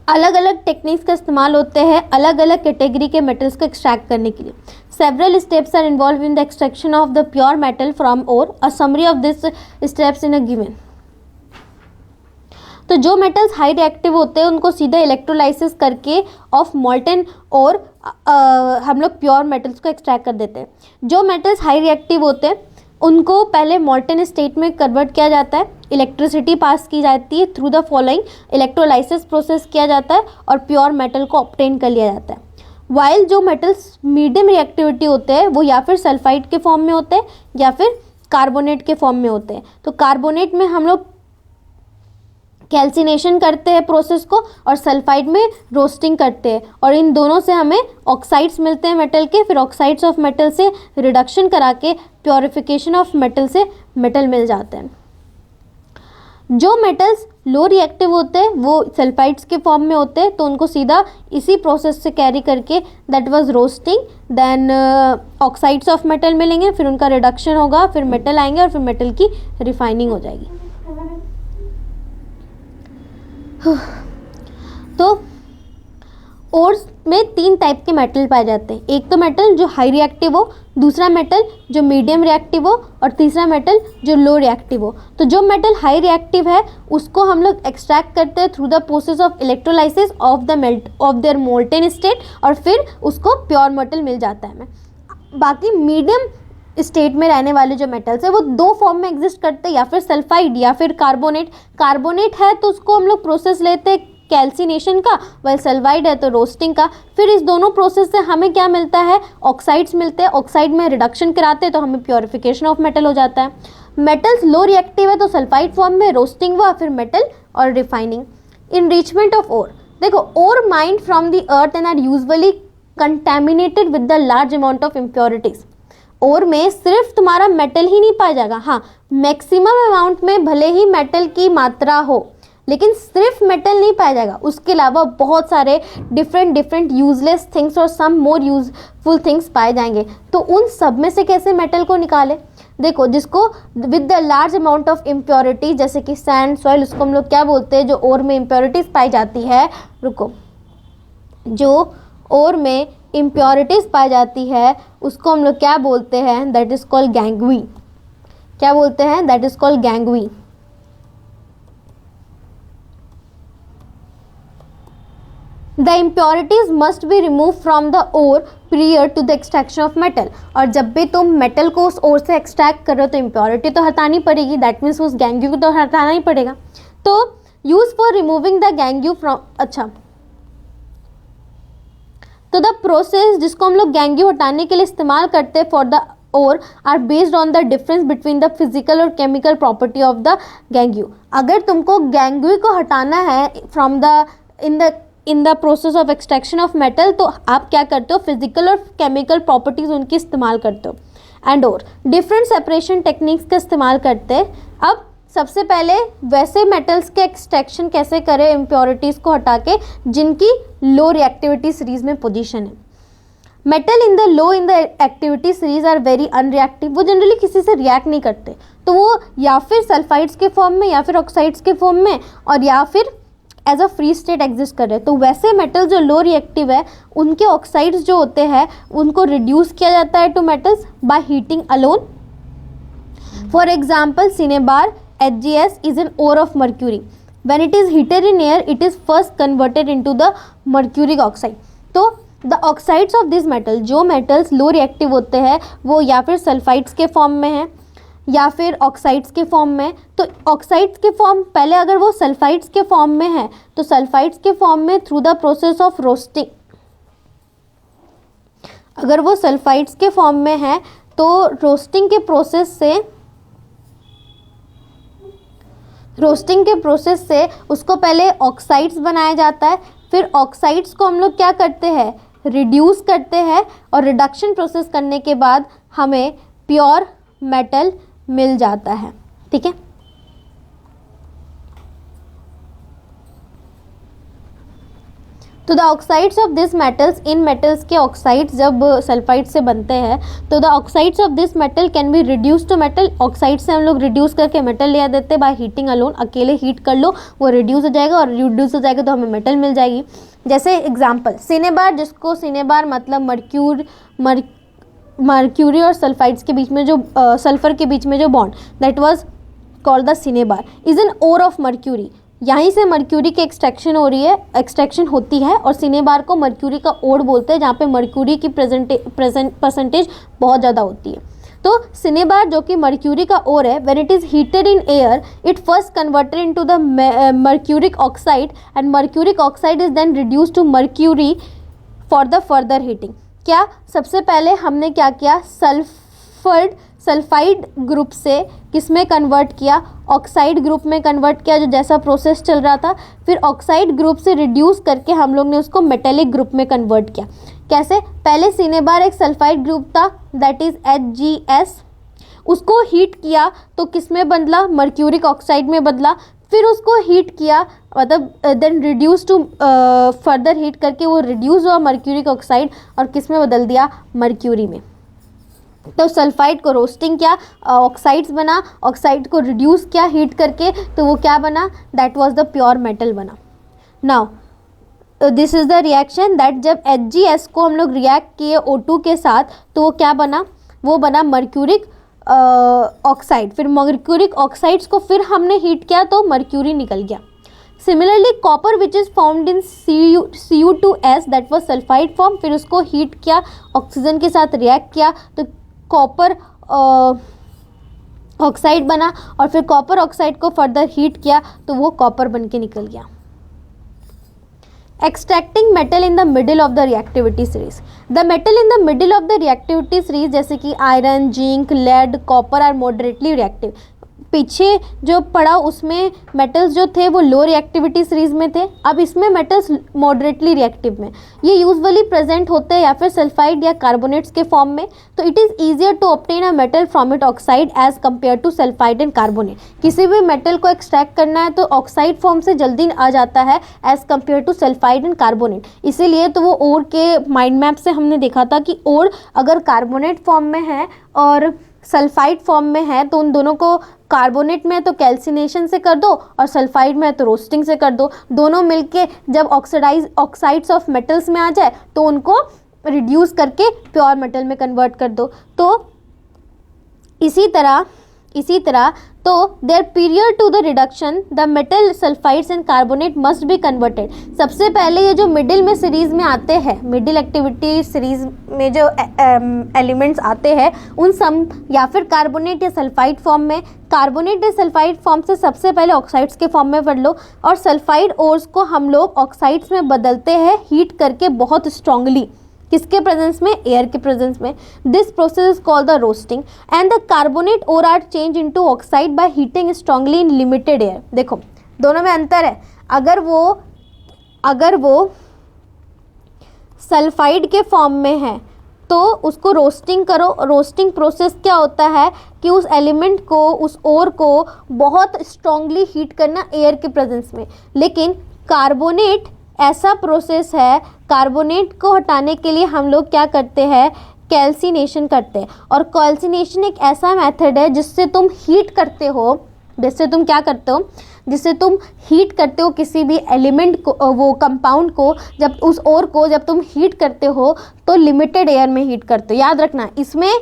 अलग अलग टेक्निक्स का इस्तेमाल होते हैं अलग अलग कैटेगरी के मेटल्स को एक्सट्रैक्ट करने के लिए। Several steps are involve in the extraction of the pure metal from ore. A summary of this steps in a given. तो जो मेटल्स हाई रिएक्टिव होते हैं उनको सीधा इलेक्ट्रोलाइसिस करके ऑफ मॉल्टन और हम लोग प्योर मेटल्स को एक्सट्रैक्ट कर देते हैं। जो मेटल्स हाई रिएक्टिव होते हैं उनको पहले मॉल्टन स्टेट में कन्वर्ट किया जाता है, इलेक्ट्रिसिटी पास की जाती है, through the following electrolysis process किया जाता है और प्योर मेटल को ऑब्टेन कर लिया जाता है। वाइल जो मेटल्स मीडियम रिएक्टिविटी होते हैं वो या फिर सल्फाइड के फॉर्म में होते हैं या फिर कार्बोनेट के फॉर्म में होते हैं। तो कार्बोनेट में हम लोग कैल्सिनेशन करते हैं प्रोसेस को और सल्फाइड में रोस्टिंग करते हैं, और इन दोनों से हमें ऑक्साइड्स मिलते हैं मेटल के। फिर ऑक्साइड्स ऑफ मेटल से रिडक्शन करा के प्योरिफिकेशन ऑफ मेटल से मेटल मिल जाते हैं। जो मेटल्स लो रिएक्टिव होते हैं वो सल्फाइड्स के फॉर्म में होते हैं, तो उनको सीधा इसी प्रोसेस से कैरी करके that was roasting, then oxides of metal मिलेंगे, फिर उनका रिडक्शन होगा, फिर मेटल आएंगे और फिर मेटल की रिफाइनिंग हो जाएगी। तो ओर्स में 3 टाइप के मेटल पाए जाते हैं। एक तो मेटल जो हाई रिएक्टिव हो, दूसरा मेटल जो मीडियम रिएक्टिव हो और तीसरा मेटल जो लो रिएक्टिव हो। तो जो मेटल हाई रिएक्टिव है उसको हम लोग एक्सट्रैक्ट करते हैं through the process of electrolysis of there molten state और फिर उसको प्योर मेटल मिल जाता है हमें। बाकी मीडियम स्टेट में रहने वाले जो मेटल्स है वो 2 फॉर्म में एग्जिस्ट करते हैं, या फिर सल्फाइड या फिर कार्बोनेट। कार्बोनेट है तो उसको हम लोग प्रोसेस लेते हैं कैल्सिनेशन का, वह सल्फाइड है तो रोस्टिंग का। फिर इस दोनों प्रोसेस से हमें क्या मिलता है, ऑक्साइड्स मिलते हैं। ऑक्साइड में रिडक्शन कराते हैं तो हमें प्योरिफिकेशन ऑफ मेटल हो जाता है। मेटल्स लो रिएक्टिव है तो सल्फाइड फॉर्म में रोस्टिंग हुआ, फिर मेटल और रिफाइनिंग। इनरिचमेंट ऑफ ओर, देखो ore mined from the earth and are usually contaminated with the large amount of impurities. Ore में सिर्फ तुम्हारा मेटल ही नहीं पाया जाएगा, हाँ मैक्सिमम अमाउंट में भले ही मेटल की मात्रा हो लेकिन सिर्फ मेटल नहीं पाया जाएगा, उसके अलावा बहुत सारे डिफरेंट यूजलेस थिंग्स और सम मोर यूजफुल थिंग्स पाए जाएंगे। तो उन सब में से कैसे मेटल को निकाले, देखो जिसको with the large amount of impurity, जैसे कि सैंड, सॉइल, उसको हम लोग क्या बोलते हैं, जो ओर में इम्प्योरिटीज पाई जाती है, रुको, जो ओर में इम्प्योरिटीज पाई जाती है उसको हम लोग क्या बोलते हैं, दैट इज कॉल्ड गैंगवी। क्या बोलते हैं, that is called gangue. The impurities must be remove from the ore prior to the extraction of metal. और जब भी तुम मेटल को उस ओर से एक्सट्रैक्ट कर रहे हो तो इम्प्योरिटी तो हटानी पड़ेगी, दैट मीन्स उस गैंग्यू को तो हटाना ही पड़ेगा। तो use for removing the गैंग्यू from, अच्छा, तो द प्रोसेस जिसको हम लोग गैंग्यू हटाने के लिए इस्तेमाल करते हैं for the ore are based on the difference between the physical or chemical property of the gangue. अगर तुमको गैंग्यू को हटाना है from the in the process of extraction of metal, तो आप क्या करते हो, फिजिकल और केमिकल प्रॉपर्टीज उनकी इस्तेमाल करते हो एंड और डिफरेंट सेपरेशन टेक्निक्स का इस्तेमाल करते हैं। अब सबसे पहले वैसे मेटल्स के एक्सट्रैक्शन कैसे करें इम्प्योरिटीज को हटा के जिनकी लो रिएक्टिविटी सीरीज में पोजीशन है। Metal in the low in the activity series are very unreactive, वो जनरली किसी से रिएक्ट नहीं करते, तो वो या फिर सल्फाइड्स के फॉर्म में या फिर ऑक्साइड्स के फॉर्म में और या फिर as a free state exist कर रहे हैं। तो वैसे मेटल जो लो रिएक्टिव है उनके ऑक्साइड्स जो होते हैं उनको रिड्यूस किया जाता है to metals by heating alone. For example cinnabar HgS is an ore of mercury. When it is heated in air, it is first converted into the mercuric oxide. तो the oxides of this metal, जो metals low reactive होते हैं वो या फिर sulphides के form में है या फिर ऑक्साइड्स के फॉर्म में। तो ऑक्साइड्स के फॉर्म पहले अगर वो सल्फाइड्स के फॉर्म में है तो सल्फाइड्स के फॉर्म में through the process of roasting, अगर वो सल्फाइड्स के फॉर्म में है तो रोस्टिंग के प्रोसेस से उसको पहले ऑक्साइड्स बनाया जाता है, फिर ऑक्साइड्स को हम लोग क्या करते हैं, रिड्यूस करते हैं और रिडक्शन प्रोसेस करने के बाद हमें प्योर मेटल मिल जाता है। ठीक है, तो the oxides of this metals, इन मेटल्स के ऑक्साइड्स जब सल्फाइड से बनते हैं तो the oxides of this metal can be reduce to metal. Oxide से हम लोग रिड्यूस करके मेटल ले देते हैं बाय हीटिंग अलोन, अकेले हीट कर लो वो रिड्यूस हो जाएगा और रिड्यूस हो जाएगा तो हमें मेटल मिल जाएगी। जैसे एग्जांपल सिनेबार, जिसको सिनेबार मतलब मर्क्यूरी और सल्फाइड्स के बीच में जो सल्फर के बीच में जो bond, that was called the cinnabar, is an ore of mercury. यहीं से मर्क्यूरी की एक्सट्रैक्शन होती है और सिनेबार को मर्क्यूरी का ओर बोलते हैं जहाँ पे मर्क्यूरी की परसेंटेज बहुत ज़्यादा होती है। तो सिनेबार जो कि मर्क्यूरी का ओर है, when it is heated in air it first converted into the mercuric oxide and mercuric oxide is then reduce to mercury for the further heating. क्या सबसे पहले हमने क्या किया, सल्फाइड ग्रुप से किस में कन्वर्ट किया, ऑक्साइड ग्रुप में कन्वर्ट किया, जो जैसा प्रोसेस चल रहा था। फिर ऑक्साइड ग्रुप से रिड्यूस करके हम लोग ने उसको मेटेलिक ग्रुप में कन्वर्ट किया। कैसे, पहले सिनेबार एक सल्फाइड ग्रुप था दैट इज HgS, उसको हीट किया तो किस में बदला, मर्क्यूरिक ऑक्साइड में बदला। फिर उसको हीट किया मतलब then reduce to further heat करके वो रिड्यूस हुआ मर्क्यूरिक ऑक्साइड और किस में बदल दिया, मर्क्यूरी में। तो सल्फाइड को रोस्टिंग किया, ऑक्साइड्स बना, ऑक्साइड को रिड्यूस किया हीट करके तो वो क्या बना, that was the pure metal बना। Now this is the reaction that जब HgS को हम लोग रिएक्ट किए O2 के साथ तो वो क्या बना, वो बना मर्क्यूरिक ऑक्साइड। फिर मर्क्यूरिक ऑक्साइड्स को फिर हमने हीट किया तो मर्क्यूरी निकल गया। Similarly copper which is found in Cu2S that was sulphide form, फिर उसको हीट किया, ऑक्सीजन के साथ रिएक्ट किया तो कॉपर ऑक्साइड बना और फिर कॉपर ऑक्साइड को फर्दर हीट किया तो वो कॉपर बन के निकल गया। Extracting metal in the middle of the reactivity series, the metal in the middle of the reactivity series जैसे कि iron, zinc, lead, copper are moderately reactive. पीछे जो पड़ा उसमें मेटल्स जो थे वो लो रिएक्टिविटी सीरीज में थे, अब इसमें मेटल्स मॉडरेटली रिएक्टिव में। ये यूजुअली प्रेजेंट होते हैं या फिर सल्फाइड या कार्बोनेट्स के फॉर्म में। तो it is easier to obtain a metal from it oxide as compare to sulphide and carbonate. किसी भी मेटल को एक्सट्रैक्ट करना है तो ऑक्साइड फॉर्म से जल्दी आ जाता है as compare to sulphide and carbonate. इसीलिए तो वो ओर के माइंड मैप से हमने देखा था कि ओर अगर कार्बोनेट फॉर्म में है और सल्फाइड फॉर्म में है तो उन दोनों को, कार्बोनेट में है तो कैल्सिनेशन से कर दो और सल्फाइड में है तो रोस्टिंग से कर दो। दोनों मिलके जब ऑक्साइड्स ऑफ मेटल्स में आ जाए तो उनको रिड्यूस करके प्योर मेटल में कन्वर्ट कर दो। तो इसी तरह तो there period to the reduction the metal sulphides and carbonate must be converted. सबसे पहले ये जो मिडिल में सीरीज में आते हैं, मिडिल एक्टिविटी सीरीज में जो एलिमेंट्स आते हैं उन सम या फिर कार्बोनेट या सल्फाइड फॉर्म में, कार्बोनेट या सल्फाइड फॉर्म से सबसे पहले ऑक्साइड्स के फॉर्म में पढ़ लो। और सल्फाइड ओर्स को हम लोग ऑक्साइड्स में बदलते हैं हीट करके बहुत स्ट्रांगली, किसके प्रेजेंस में, एयर के प्रेजेंस में। This process is called the roasting and the carbonate ore are change into oxide by heating strongly in limited air. देखो दोनों में अंतर है। अगर वो सल्फाइड के फॉर्म में है तो उसको रोस्टिंग करो। रोस्टिंग प्रोसेस क्या होता है कि उस एलिमेंट को, उस ओर को बहुत स्ट्रांगली हीट करना एयर के प्रेजेंस में। लेकिन कार्बोनेट ऐसा प्रोसेस है, कार्बोनेट को हटाने के लिए हम लोग क्या करते हैं, कैल्सिनेशन करते हैं। और कैल्सिनेशन एक ऐसा मेथड है जिससे तुम हीट करते हो, जिससे तुम क्या करते हो, जिससे तुम हीट करते हो किसी भी एलिमेंट को, वो कंपाउंड को, जब उस ओर को जब तुम हीट करते हो तो लिमिटेड एयर में हीट करते हो। याद रखना इसमें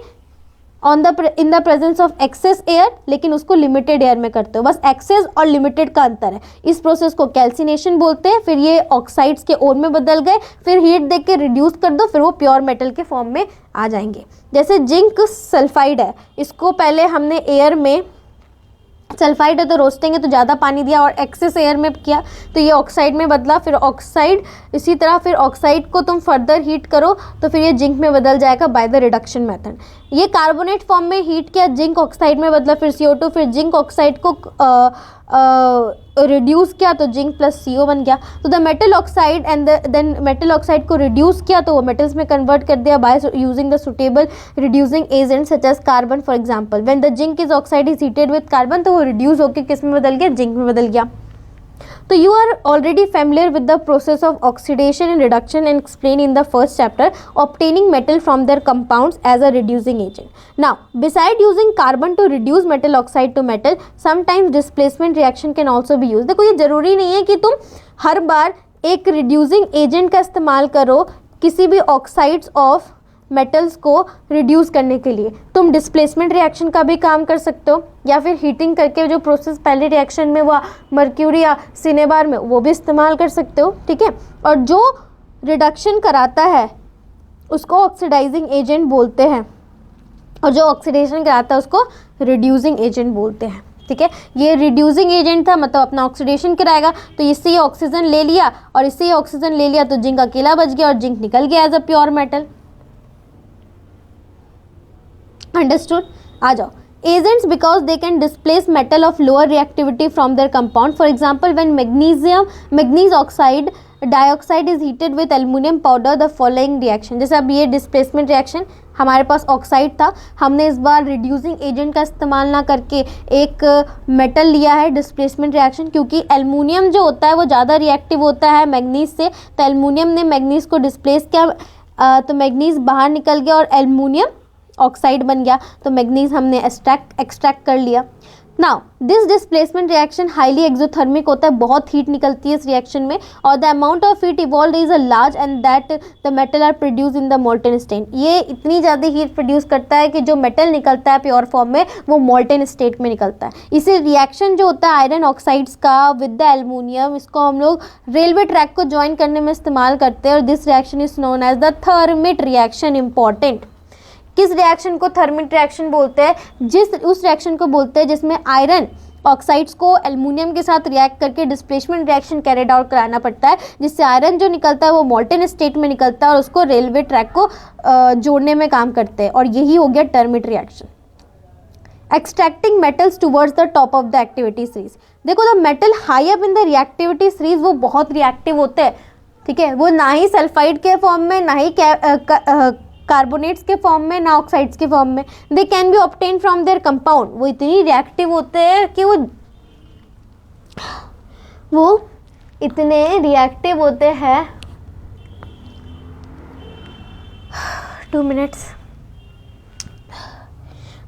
in the presence of excess air, लेकिन उसको लिमिटेड एयर में करते हो। बस एक्सेस और लिमिटेड का अंतर है। इस प्रोसेस को कैल्सिनेशन बोलते हैं। फिर ये ऑक्साइड्स के ओर में बदल गए, फिर हीट दे के रिड्यूस कर दो, फिर वो प्योर मेटल के फॉर्म में आ जाएंगे। जैसे जिंक सल्फाइड है, इसको पहले हमने एयर में, सल्फाइड है तो रोस्टिंग है तो ज़्यादा पानी दिया और एक्सेस एयर में किया तो ये ऑक्साइड में बदला। फिर ऑक्साइड, इसी तरह फिर ऑक्साइड को तुम फर्दर हीट करो तो फिर ये जिंक में बदल जाएगा बाय द रिडक्शन मेथड। ये कार्बोनेट फॉर्म में हीट किया, जिंक ऑक्साइड में बदला, फिर CO2, फिर जिंक ऑक्साइड को रिड्यूस किया तो जिंक प्लस CO बन गया। तो the metal oxide and then metal oxide को रिड्यूस किया तो वो मेटल्स में कन्वर्ट कर दिया by using the suitable reducing agent such as carbon. For example when the zinc is oxide is heated with carbon तो वो रिड्यूस होकर किस में बदल गया, जिंक में बदल गया। तो you are already familiar with the process of oxidation and reduction and explained in the first chapter, obtaining metal from their compounds as a reducing agent. Now, beside using carbon to reduce metal oxide to metal, sometimes displacement reaction can also be used. देखो ये जरूरी नहीं है कि तुम हर बार एक reducing agent का इस्तेमाल करो किसी भी ऑक्साइड्स ऑफ मेटल्स को रिड्यूस करने के लिए। तुम डिस्प्लेसमेंट रिएक्शन का भी काम कर सकते हो या फिर हीटिंग करके जो प्रोसेस पहले रिएक्शन में हुआ मर्क्यूरी या सिनेबार में, वो भी इस्तेमाल कर सकते हो। ठीक है। और जो रिडक्शन कराता है उसको ऑक्सीडाइजिंग एजेंट बोलते हैं और जो ऑक्सीडेशन कराता है उसको रिड्यूसिंग एजेंट बोलते हैं। ठीक है। ये रिड्यूसिंग एजेंट था, मतलब अपना ऑक्सीडेशन कराएगा। तो इससे ये ऑक्सीजन ले लिया और इससे ये ऑक्सीजन ले लिया तो जिंक अकेला बच गया और जिंक निकल गया as a pure metal. Understood. आ जाओ। Agents because they can displace metal of lower reactivity from their compound. For example, when magnesium oxide dioxide is heated with aluminum powder, the following reaction। जैसे अब ये displacement reaction, हमारे पास oxide था, हमने इस बार reducing agent का इस्तेमाल ना करके एक मेटल लिया है, डिस्प्लेसमेंट रिएक्शन। क्योंकि एल्युमिनियम जो होता है वो ज़्यादा रिएक्टिव होता है मैग्नीज से, तो एल्युमिनियम ने मैग्नीज को डिस्प्लेस किया तो मैग्नीज बाहर निकल गया और एल्युमिनियम ऑक्साइड बन गया। तो मैग्नीज हमने एक्सट्रैक्ट कर लिया। Now this displacement reaction highly exothermic होता है, बहुत हीट निकलती है इस रिएक्शन में और the amount of heat evolve is a large and that the metal are produce in the molten state. ये इतनी ज़्यादा हीट प्रोड्यूस करता है कि जो मेटल निकलता है प्योर फॉर्म में वो मोल्टन स्टेट में निकलता है। इसी रिएक्शन जो होता है आयरन ऑक्साइड्स का विद द एल्युमिनियम, इसको हम लोग रेलवे ट्रैक को ज्वाइन करने में इस्तेमाल करते हैं और this reaction is known as the thermite reaction. Important, किस रिएक्शन को थर्मिट रिएक्शन बोलते हैं? उस रिएक्शन को बोलते हैं जिसमें आयरन ऑक्साइड्स को एल्युमिनियम के साथ रिएक्ट करके डिस्प्लेसमेंट रिएक्शन कैरिड आउट कराना पड़ता है, जिससे आयरन जो निकलता है वो मोल्टन स्टेट में निकलता है और उसको रेलवे ट्रैक को जोड़ने में काम करते हैं और यही हो गया thermite reaction. Extracting metals towards the top of the activity series. देखो the metal high up in the reactivity series वो बहुत रिएक्टिव होते हैं। ठीक है। वो ना ही सल्फाइड के फॉर्म में, ना ही कार्बोनेट्स के फॉर्म में, ना ऑक्साइड्स के फॉर्म में। They can be obtain from there compound. वो इतनी रिएक्टिव होते हैं कि वो इतने रिएक्टिव होते हैं। 2 मिनट्स।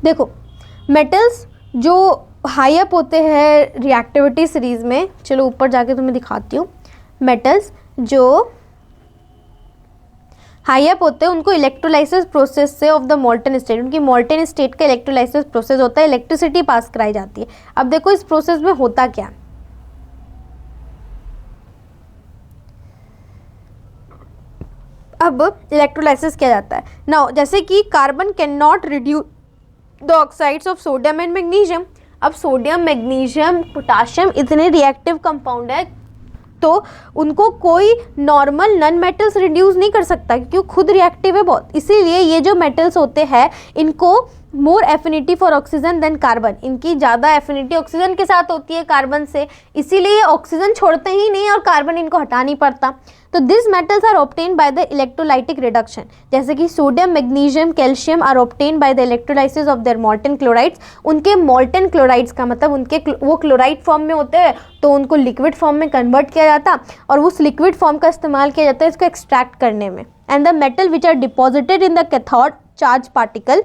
देखो मेटल्स जो हाई अप होते हैं रिएक्टिविटी सीरीज में, चलो ऊपर जाके तुम्हें दिखाती हूँ। मेटल्स जो हाई अप होते हैं उनको इलेक्ट्रोलाइसिस प्रोसेस से ऑफ द मोल्टन स्टेट, उनकी मोल्टन स्टेट का इलेक्ट्रोलाइसिस प्रोसेस होता है, इलेक्ट्रिसिटी पास कराई जाती है। अब देखो इस प्रोसेस में होता क्या, अब इलेक्ट्रोलाइसिस किया जाता है। नाउ जैसे कि carbon can not reduce the oxides of sodium and magnesium. अब सोडियम, मैग्नीशियम, पोटाशियम इतने रिएक्टिव कंपाउंड है तो उनको कोई नॉर्मल नॉन मेटल्स रिड्यूस नहीं कर सकता क्योंकि वो खुद रिएक्टिव है बहुत। इसीलिए ये जो मेटल्स होते हैं इनको more affinity for oxygen than carbon, इनकी ज़्यादा एफिनिटी ऑक्सीजन के साथ होती है कार्बन से, इसीलिए ये ऑक्सीजन छोड़ते ही नहीं और कार्बन इनको हटा नहीं पड़ता। तो this metals are obtain by the electrolytic reduction, जैसे कि sodium, magnesium, calcium are obtain by the electrolysis of their molten chlorides. उनके मोल्टन क्लोराइड्स का मतलब उनके वो क्लोराइड फॉर्म में होते हैं तो उनको लिक्विड फॉर्म में कन्वर्ट किया जाता और उस लिक्विड फॉर्म का इस्तेमाल किया जाता है इसको एक्सट्रैक्ट करने में। And the metal which are deposited in the cathode charge particle,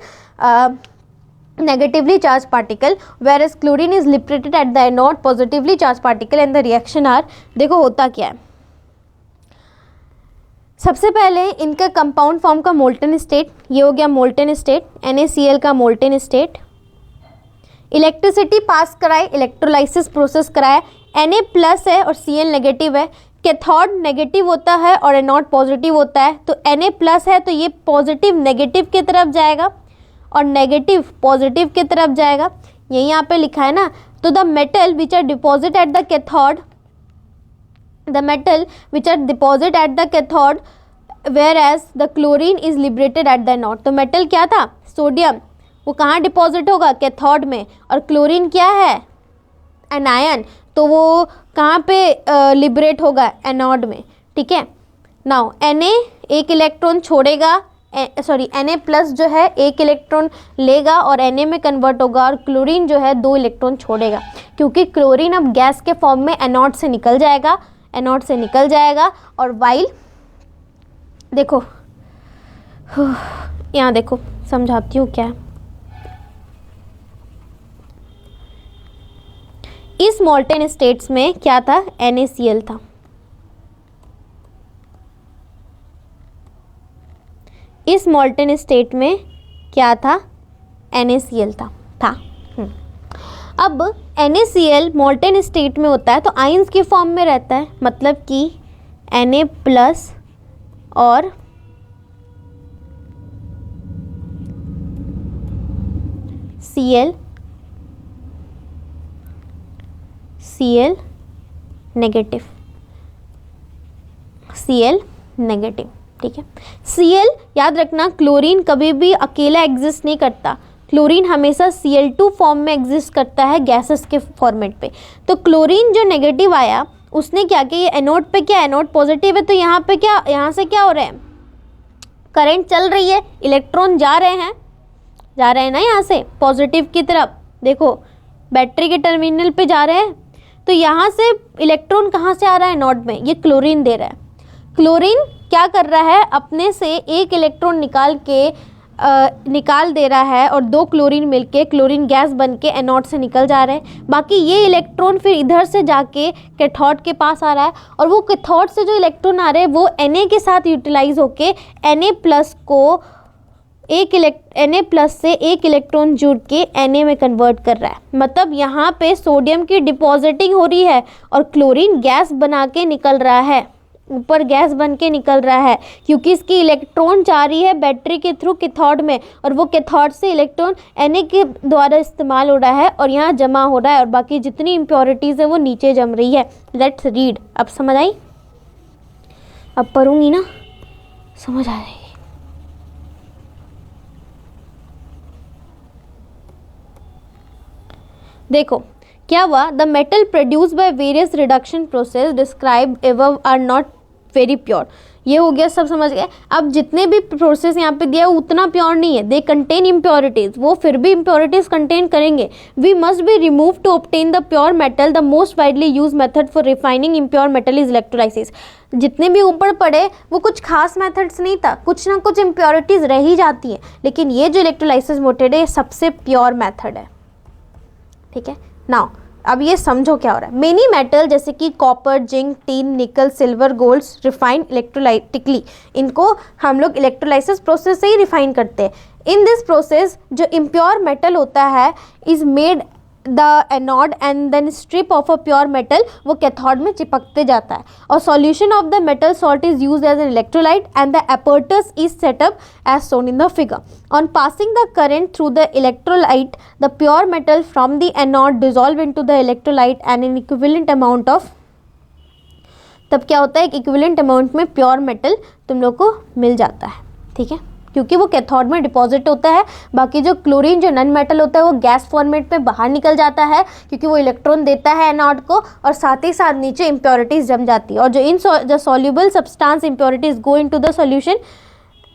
negatively charged particle, whereas chlorine is liberated at the anode positively charged particle and the reaction are, देखो होता क्या है। सबसे पहले इनका कंपाउंड फॉर्म का मोल्टन स्टेट, ये हो गया मोल्टन स्टेट, NaCl का मोल्टन स्टेट, इलेक्ट्रिसिटी पास कराए, इलेक्ट्रोलाइसिस प्रोसेस कराए, Na प्लस है और Cl नेगेटिव है, कैथोड नेगेटिव होता है और एनोड पॉजिटिव होता है, तो Na प्लस है तो ये पॉजिटिव नेगेटिव की तरफ जाएगा और नेगेटिव पॉजिटिव की तरफ जाएगा, यही यहाँ पे लिखा है ना। तो the metal which are deposit at the cathode, the metal which are deposit at the cathode where as the chlorine is liberated at the anode. तो मेटल क्या था, सोडियम, वो कहाँ डिपॉजिट होगा, कैथोड में, और क्लोरीन क्या है, एनायन, तो वो कहाँ पे लिबरेट होगा, एनोड में। ठीक है, नाउ Na एक इलेक्ट्रॉन छोड़ेगा, सॉरी Na प्लस जो है एक इलेक्ट्रॉन लेगा और Na में कन्वर्ट होगा, और क्लोरीन जो है 2 इलेक्ट्रॉन छोड़ेगा क्योंकि क्लोरीन अब गैस के फॉर्म में एनोड से निकल जाएगा, एनोड से निकल जाएगा। और वाइल देखो यहाँ देखो समझाती हूँ क्या है। इस मोल्टन स्टेट्स में क्या था, NaCl था, इस मोल्टन स्टेट में क्या था, NaCl था। अब NaCl मोल्टन स्टेट में होता है तो आयंस के फॉर्म में रहता है, मतलब कि Na प्लस और Cl नेगेटिव, Cl नेगेटिव। ठीक है, Cl याद रखना, क्लोरीन कभी भी अकेला एग्जिस्ट नहीं करता, क्लोरीन हमेशा Cl2 फॉर्म में एग्जिस्ट करता है गैसेस के फॉर्मेट पे। तो क्लोरीन जो नेगेटिव आया उसने क्या किया, ये एनोड पे क्या, एनोड पॉजिटिव है तो यहाँ पे क्या, यहाँ से क्या हो रहा है, करंट चल रही है, इलेक्ट्रॉन जा रहे हैं ना यहाँ से पॉजिटिव की तरफ, देखो बैटरी के टर्मिनल पे जा रहे हैं, तो यहाँ से इलेक्ट्रॉन कहाँ से आ रहा है, एनोड में, ये क्लोरीन दे रहा है। क्लोरीन क्या कर रहा है, अपने से एक इलेक्ट्रॉन निकाल दे रहा है और 2 क्लोरीन मिलके क्लोरीन गैस बन के एनोड से निकल जा रहे हैं। बाकी ये इलेक्ट्रॉन फिर इधर से जाके कैथोड के पास आ रहा है और वो कैथोड से जो इलेक्ट्रॉन आ रहे हैं वो Na के साथ यूटिलाइज होके Na प्लस को Na प्लस से एक इलेक्ट्रॉन जुड़ के Na में कन्वर्ट कर रहा है। मतलब यहाँ पे सोडियम की डिपॉजिटिंग हो रही है और क्लोरीन गैस बना के निकल रहा है, ऊपर गैस बन के निकल रहा है क्योंकि इसकी इलेक्ट्रॉन जा रही है बैटरी के थ्रू कैथोड में और वो कैथोड से इलेक्ट्रॉन Na के द्वारा इस्तेमाल हो रहा है और यहाँ जमा हो रहा है और बाकी जितनी इम्प्योरिटीज़ है वो नीचे जम रही है। Let's read. अब समझ आई, अब पढ़ूंगी ना समझ आ जाएगी। देखो क्या हुआ, the metal produce by various reduction process describe above are not very pure. ये हो गया, सब समझ गए। अब जितने भी प्रोसेस यहाँ पे दिया है उतना प्योर नहीं है, दे कंटेन इम्प्योरिटीज, वो फिर भी इम्प्योरिटीज कंटेन करेंगे। We must be remove to obtain the pure metal, the most widely use method for refining impure metal is electrolysis. जितने भी ऊपर पड़े वो कुछ खास मेथड्स नहीं था, कुछ ना कुछ इम्प्योरिटीज रह ही जाती हैं, लेकिन ये जो इलेक्ट्रोलाइसिस मेथड है सबसे प्योर मेथड है। ठीक है, नाउ अब ये समझो क्या हो रहा है। मेनी मेटल जैसे कि कॉपर, जिंक, टीन, निकल, सिल्वर, गोल्ड रिफाइंड इलेक्ट्रोलाइटिकली, इनको हम लोग इलेक्ट्रोलाइसिस प्रोसेस से ही रिफाइन करते हैं। इन दिस प्रोसेस जो इम्प्योर मेटल होता है is made the anode and then strip of a pure metal, वो कैथोड में चिपकते जाता है। और solution of the metal salt is use as an electrolyte and the apparatus is set up as shown in the figure. On passing the current through the electrolyte, the pure metal from the anode dissolve into the electrolyte and an equivalent amount of, तब क्या होता है, एक equivalent amount में pure metal तुम लोग को मिल जाता है। ठीक है, क्योंकि वो कैथोड में डिपॉजिट होता है। बाकी जो क्लोरीन जो नॉन मेटल होता है वो गैस फॉर्मेट में बाहर निकल जाता है, क्योंकि वो इलेक्ट्रॉन देता है एनोड को, और साथ ही साथ नीचे इम्प्योरिटीज जम जाती है। और जो soluble substance impurities go into the solution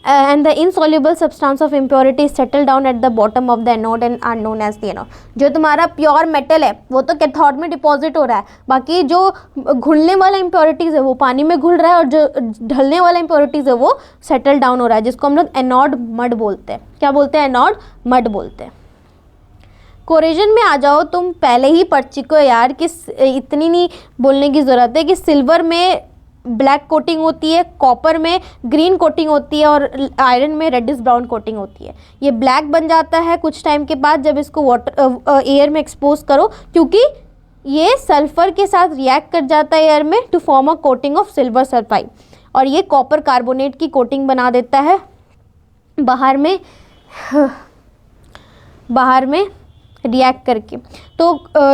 and the insoluble substance of impurities settle down at the bottom of the anode and are known as the anode. जो तुम्हारा प्योर मेटल है वो तो कैथोड में डिपॉजिट हो रहा है, बाकी जो घुलने वाला इम्प्योरिटीज़ है वो पानी में घुल रहा है, और जो ढलने वाला इम्प्योरिटीज़ है वो सेटल डाउन हो रहा है, जिसको हम लोग एनोड मड बोलते हैं। क्या बोलते हैं? एनोड मड बोलते हैं। कोरेजन में आ जाओ, तुम पहले ही पढ़ चुके हो यार कि इतनी नहीं बोलने की ज़रूरत है कि सिल्वर में ब्लैक कोटिंग होती है, कॉपर में ग्रीन कोटिंग होती है, और आयरन में रेडिश ब्राउन कोटिंग होती है। ये ब्लैक बन जाता है कुछ टाइम के बाद जब इसको वाटर एयर में एक्सपोज करो, क्योंकि ये सल्फर के साथ रिएक्ट कर जाता है एयर में to form a coating of silver sulphide, और ये कॉपर कार्बोनेट की कोटिंग बना देता है बाहर में रिएक्ट करके। तो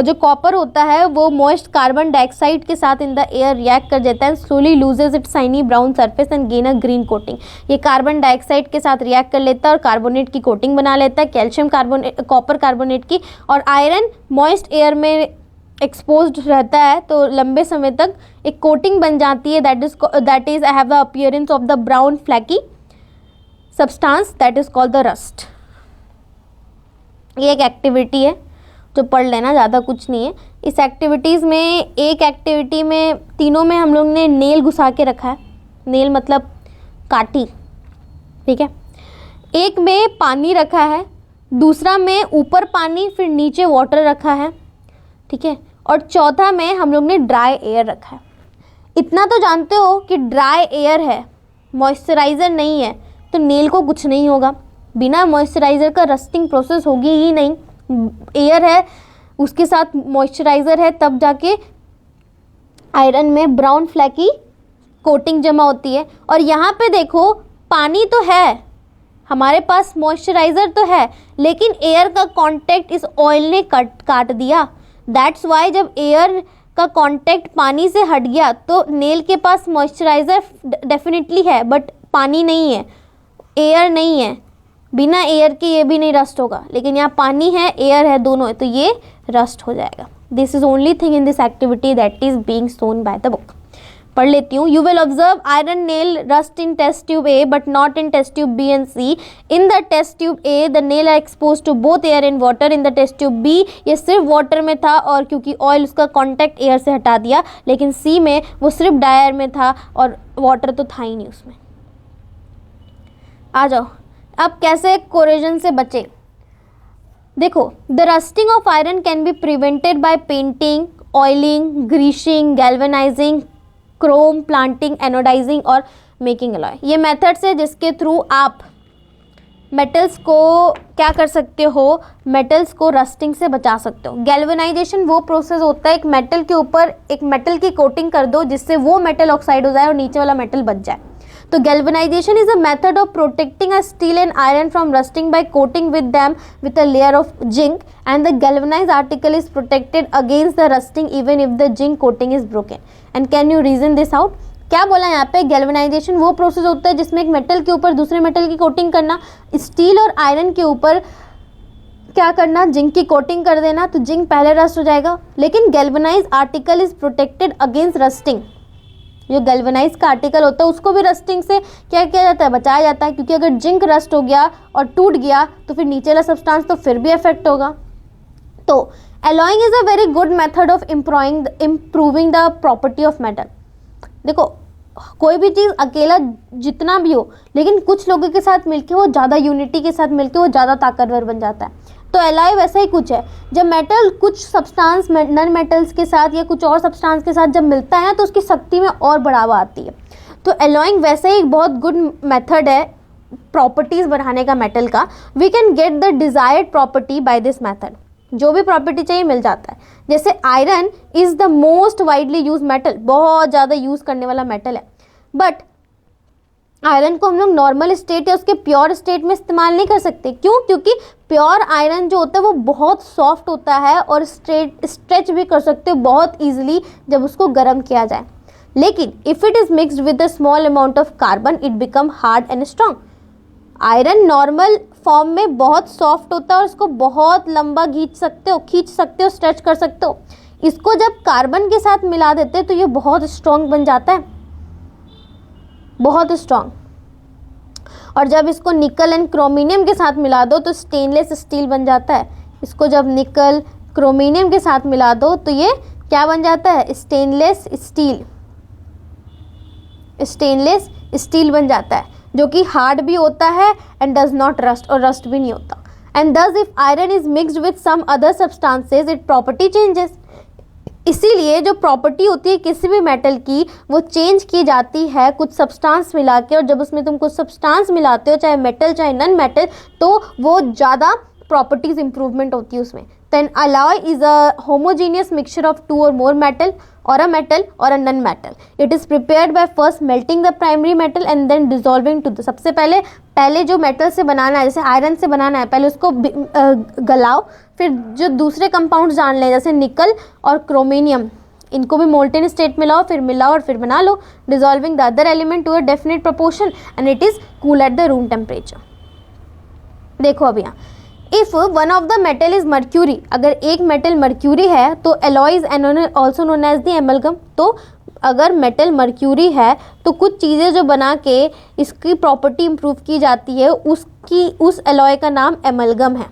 जो कॉपर होता है वो मॉइस्ट कार्बन डाइऑक्साइड के साथ इन द एयर रिएक्ट कर देता है, slowly loses it shiny brown surface and gain a green coating. ये कार्बन डाइऑक्साइड के साथ रिएक्ट कर लेता है और कार्बोनेट की कोटिंग बना लेता है, कैल्शियम कार्बोनेट, कॉपर कार्बोनेट की। और आयरन मॉइस्ट एयर में एक्सपोज्ड रहता है तो लंबे समय तक एक कोटिंग बन जाती है, that is have the appearance of the brown flaky substance that is called the rust. ये एक एक्टिविटी है जो पढ़ लेना, ज़्यादा कुछ नहीं है। इस एक्टिविटीज़ में एक एक्टिविटी में तीनों में हम लोग ने नेल घुसा के रखा है, नेल मतलब काटी, ठीक है। एक में पानी रखा है, दूसरा में ऊपर पानी फिर नीचे वाटर रखा है, ठीक है, और चौथा में हम लोग ने ड्राई एयर रखा है। इतना तो जानते हो कि ड्राई एयर है, मॉइस्चराइज़र नहीं है, तो नेल को कुछ नहीं होगा। बिना मॉइस्चराइज़र का रस्टिंग प्रोसेस होगी ही नहीं। एयर है उसके साथ मॉइस्चराइज़र है, तब जाके आयरन में ब्राउन फ्लैकी कोटिंग जमा होती है। और यहाँ पे देखो पानी तो है, हमारे पास मॉइस्चराइज़र तो है, लेकिन एयर का कांटेक्ट इस ऑयल ने काट दिया। दैट्स वाई जब एयर का कांटेक्ट पानी से हट गया तो नेल के पास मॉइस्चराइज़र डेफिनेटली है, बट पानी नहीं है, एयर नहीं है। बिना एयर के ये भी नहीं रस्ट होगा, लेकिन यहाँ पानी है, एयर है, दोनों है, तो ये रस्ट हो जाएगा। This is only thing in this activity that is being shown by the book. पढ़ लेती हूँ। You will observe iron nail rust in test tube A but not in test tube B and C. In the test tube A the nail are expose to both air and water. In the test tube B ये सिर्फ water में था और क्योंकि oil उसका contact air से हटा दिया, लेकिन सी में वो सिर्फ डायर में था और वाटर तो था ही नहीं उसमें। आ जाओ अब कैसे कोरेजन से बचे। देखो, the rusting of iron can be prevented by painting, oiling, greasing, galvanizing, chrome planting, anodizing और मेकिंग अलॉय। ये मेथड्स है जिसके थ्रू आप मेटल्स को क्या कर सकते हो, मेटल्स को रस्टिंग से बचा सकते हो। गैल्वेनाइजेशन वो प्रोसेस होता है एक मेटल के ऊपर एक मेटल की कोटिंग कर दो जिससे वो मेटल ऑक्साइड हो जाए और नीचे वाला मेटल बच जाए। तो galvanization is a method of protecting a steel and iron from rusting by coating with them with a layer of zinc, and the galvanized article is protected against the rusting even if the zinc coating is broken. And can you reason this out? क्या बोला यहाँ पे? Galvanisation वो process होता है जिसमें एक metal के ऊपर दूसरे मेटल की कोटिंग करना। स्टील और आयरन के ऊपर क्या करना? जिंक की कोटिंग कर देना, तो जिंक पहले रस्ट हो जाएगा। लेकिन galvanized article is protected against rusting जो गैल्वेनाइज का आर्टिकल होता है उसको भी रस्टिंग से क्या किया जाता है, बचाया जाता है, क्योंकि अगर जिंक रस्ट हो गया और टूट गया तो फिर नीचे वाला सब्सटेंस तो फिर भी अफेक्ट होगा। तो alloying is a very good method of improving the property of metal. देखो कोई भी चीज़ अकेला जितना भी हो, लेकिन कुछ लोगों के साथ मिलके वो ज़्यादा यूनिटी के साथ मिलके वो ज़्यादा ताकतवर बन जाता है। तो एलॉय वैसा ही कुछ है, जब मेटल कुछ सब्सटेंस नॉन मेटल्स के साथ या कुछ और सब्सटेंस के साथ जब मिलता है ना तो उसकी शक्ति में और बढ़ावा आती है। तो एलॉइंग वैसे ही एक बहुत गुड मेथड है प्रॉपर्टीज़ बढ़ाने का मेटल का। We can get the desired property by this method. जो भी प्रॉपर्टी चाहिए मिल जाता है। जैसे iron is the most widely use metal, बहुत ज़्यादा यूज़ करने वाला मेटल है। बट आयरन को हम लोग नॉर्मल स्टेट या उसके प्योर स्टेट में इस्तेमाल नहीं कर सकते। क्यों? क्योंकि प्योर आयरन जो होता है वो बहुत सॉफ्ट होता है और स्ट्रेच भी कर सकते हो बहुत ईजिली जब उसको गर्म किया जाए। लेकिन if it is mixed with a small amount of carbon it become hard and strong. Iron normal form में बहुत सॉफ्ट होता है और इसको बहुत लंबा खींच सकते हो, स्ट्रेच कर सकते हो। इसको जब कार्बन के साथ मिला देते हैं तो ये बहुत स्ट्रॉन्ग बन जाता है, बहुत स्ट्रॉन्ग। और जब इसको निकल एंड क्रोमिनियम के साथ मिला दो तो स्टेनलेस स्टील बन जाता है। इसको जब निकल क्रोमिनियम के साथ मिला दो तो ये क्या बन जाता है? स्टेनलेस स्टील बन जाता है, जो कि हार्ड भी होता है एंड डज नॉट रस्ट, और रस्ट भी नहीं होता। And thus if iron is mixed with some other substances it property changes. इसीलिए जो प्रॉपर्टी होती है किसी भी मेटल की वो चेंज की जाती है कुछ सब्सटेंस मिला के। और जब उसमें तुम कुछ सब्सटेंस मिलाते हो, चाहे मेटल चाहे नॉन मेटल, तो वो ज़्यादा प्रॉपर्टीज इंप्रूवमेंट होती है उसमें। Then alloy is a homogeneous mixture of two or more metal or a non-metal. It is prepared by first melting the primary metal and then dissolving to the। सबसे पहले जो metal से बनाना है, जैसे iron से बनाना है, पहले उसको गलाओ, फिर जो दूसरे कंपाउंड जान लें जैसे निकल और क्रोमिनियम, इनको भी मोल्टेन स्टेट में लाओ, फिर मिलाओ और फिर बना लो, dissolving the other element to a definite proportion and it is cool at the room temperature. देखो अब यहाँ if one of the metal is mercury, अगर एक मेटल मर्क्यूरी है तो alloy is also known as the amalgam. तो अगर metal mercury है तो कुछ चीज़ें जो बना के इसकी प्रॉपर्टी इंप्रूव की जाती है उस एलॉय का नाम एमलगम है।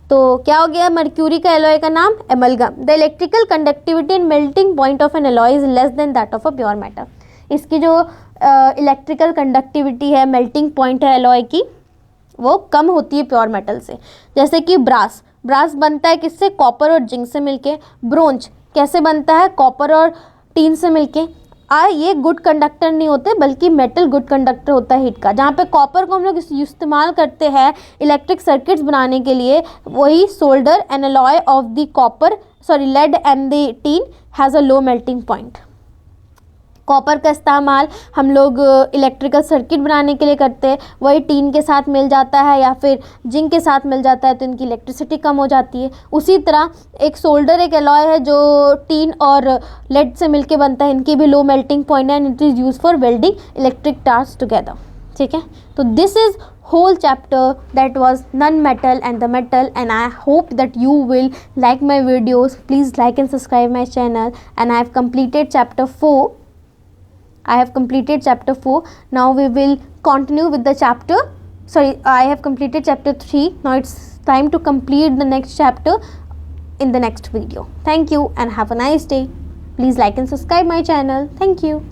तो क्या हो गया मर्क्यूरी का एलॉय का नाम? Amalgam. The electrical conductivity and melting point of N alloy is less than that of a pure metal. इसकी जो इलेक्ट्रिकल कंडक्टिविटी है, मेल्टिंग पॉइंट है एलॉय की, वो कम होती है प्योर मेटल से। जैसे कि ब्रास बनता है किससे? कॉपर और जिंक से मिलके। ब्रोंज कैसे बनता है? कॉपर और टीन से मिलके। ये गुड कंडक्टर नहीं होते, बल्कि मेटल गुड कंडक्टर होता है हीट का। जहाँ पे कॉपर को हम लोग इस्तेमाल करते हैं इलेक्ट्रिक सर्किट्स बनाने के लिए, वही solder an alloy of the lead and the tin has a low melting point. Copper का इस्तेमाल हम लोग इलेक्ट्रिकल सर्किट बनाने के लिए करते हैं, वही टीन के साथ मिल जाता है या फिर जिंक के साथ मिल जाता है तो इनकी इलेक्ट्रिसिटी कम हो जाती है। उसी तरह एक सोल्डर एक एलॉय है जो टीन और लेड से मिलके बनता है, इनकी भी लो मेल्टिंग पॉइंट है and it is use for welding electric टार्स टुगेदर। ठीक है, तो this is whole chapter that was non-metal and the metal, and I hope that you will like my videos. Please like and subscribe my channel, and I have completed chapter 4. Now we will continue with the chapter, I have completed chapter 3. Now it's time to complete the next chapter in the next video. Thank you and have a nice day. Please like and subscribe my channel. Thank you.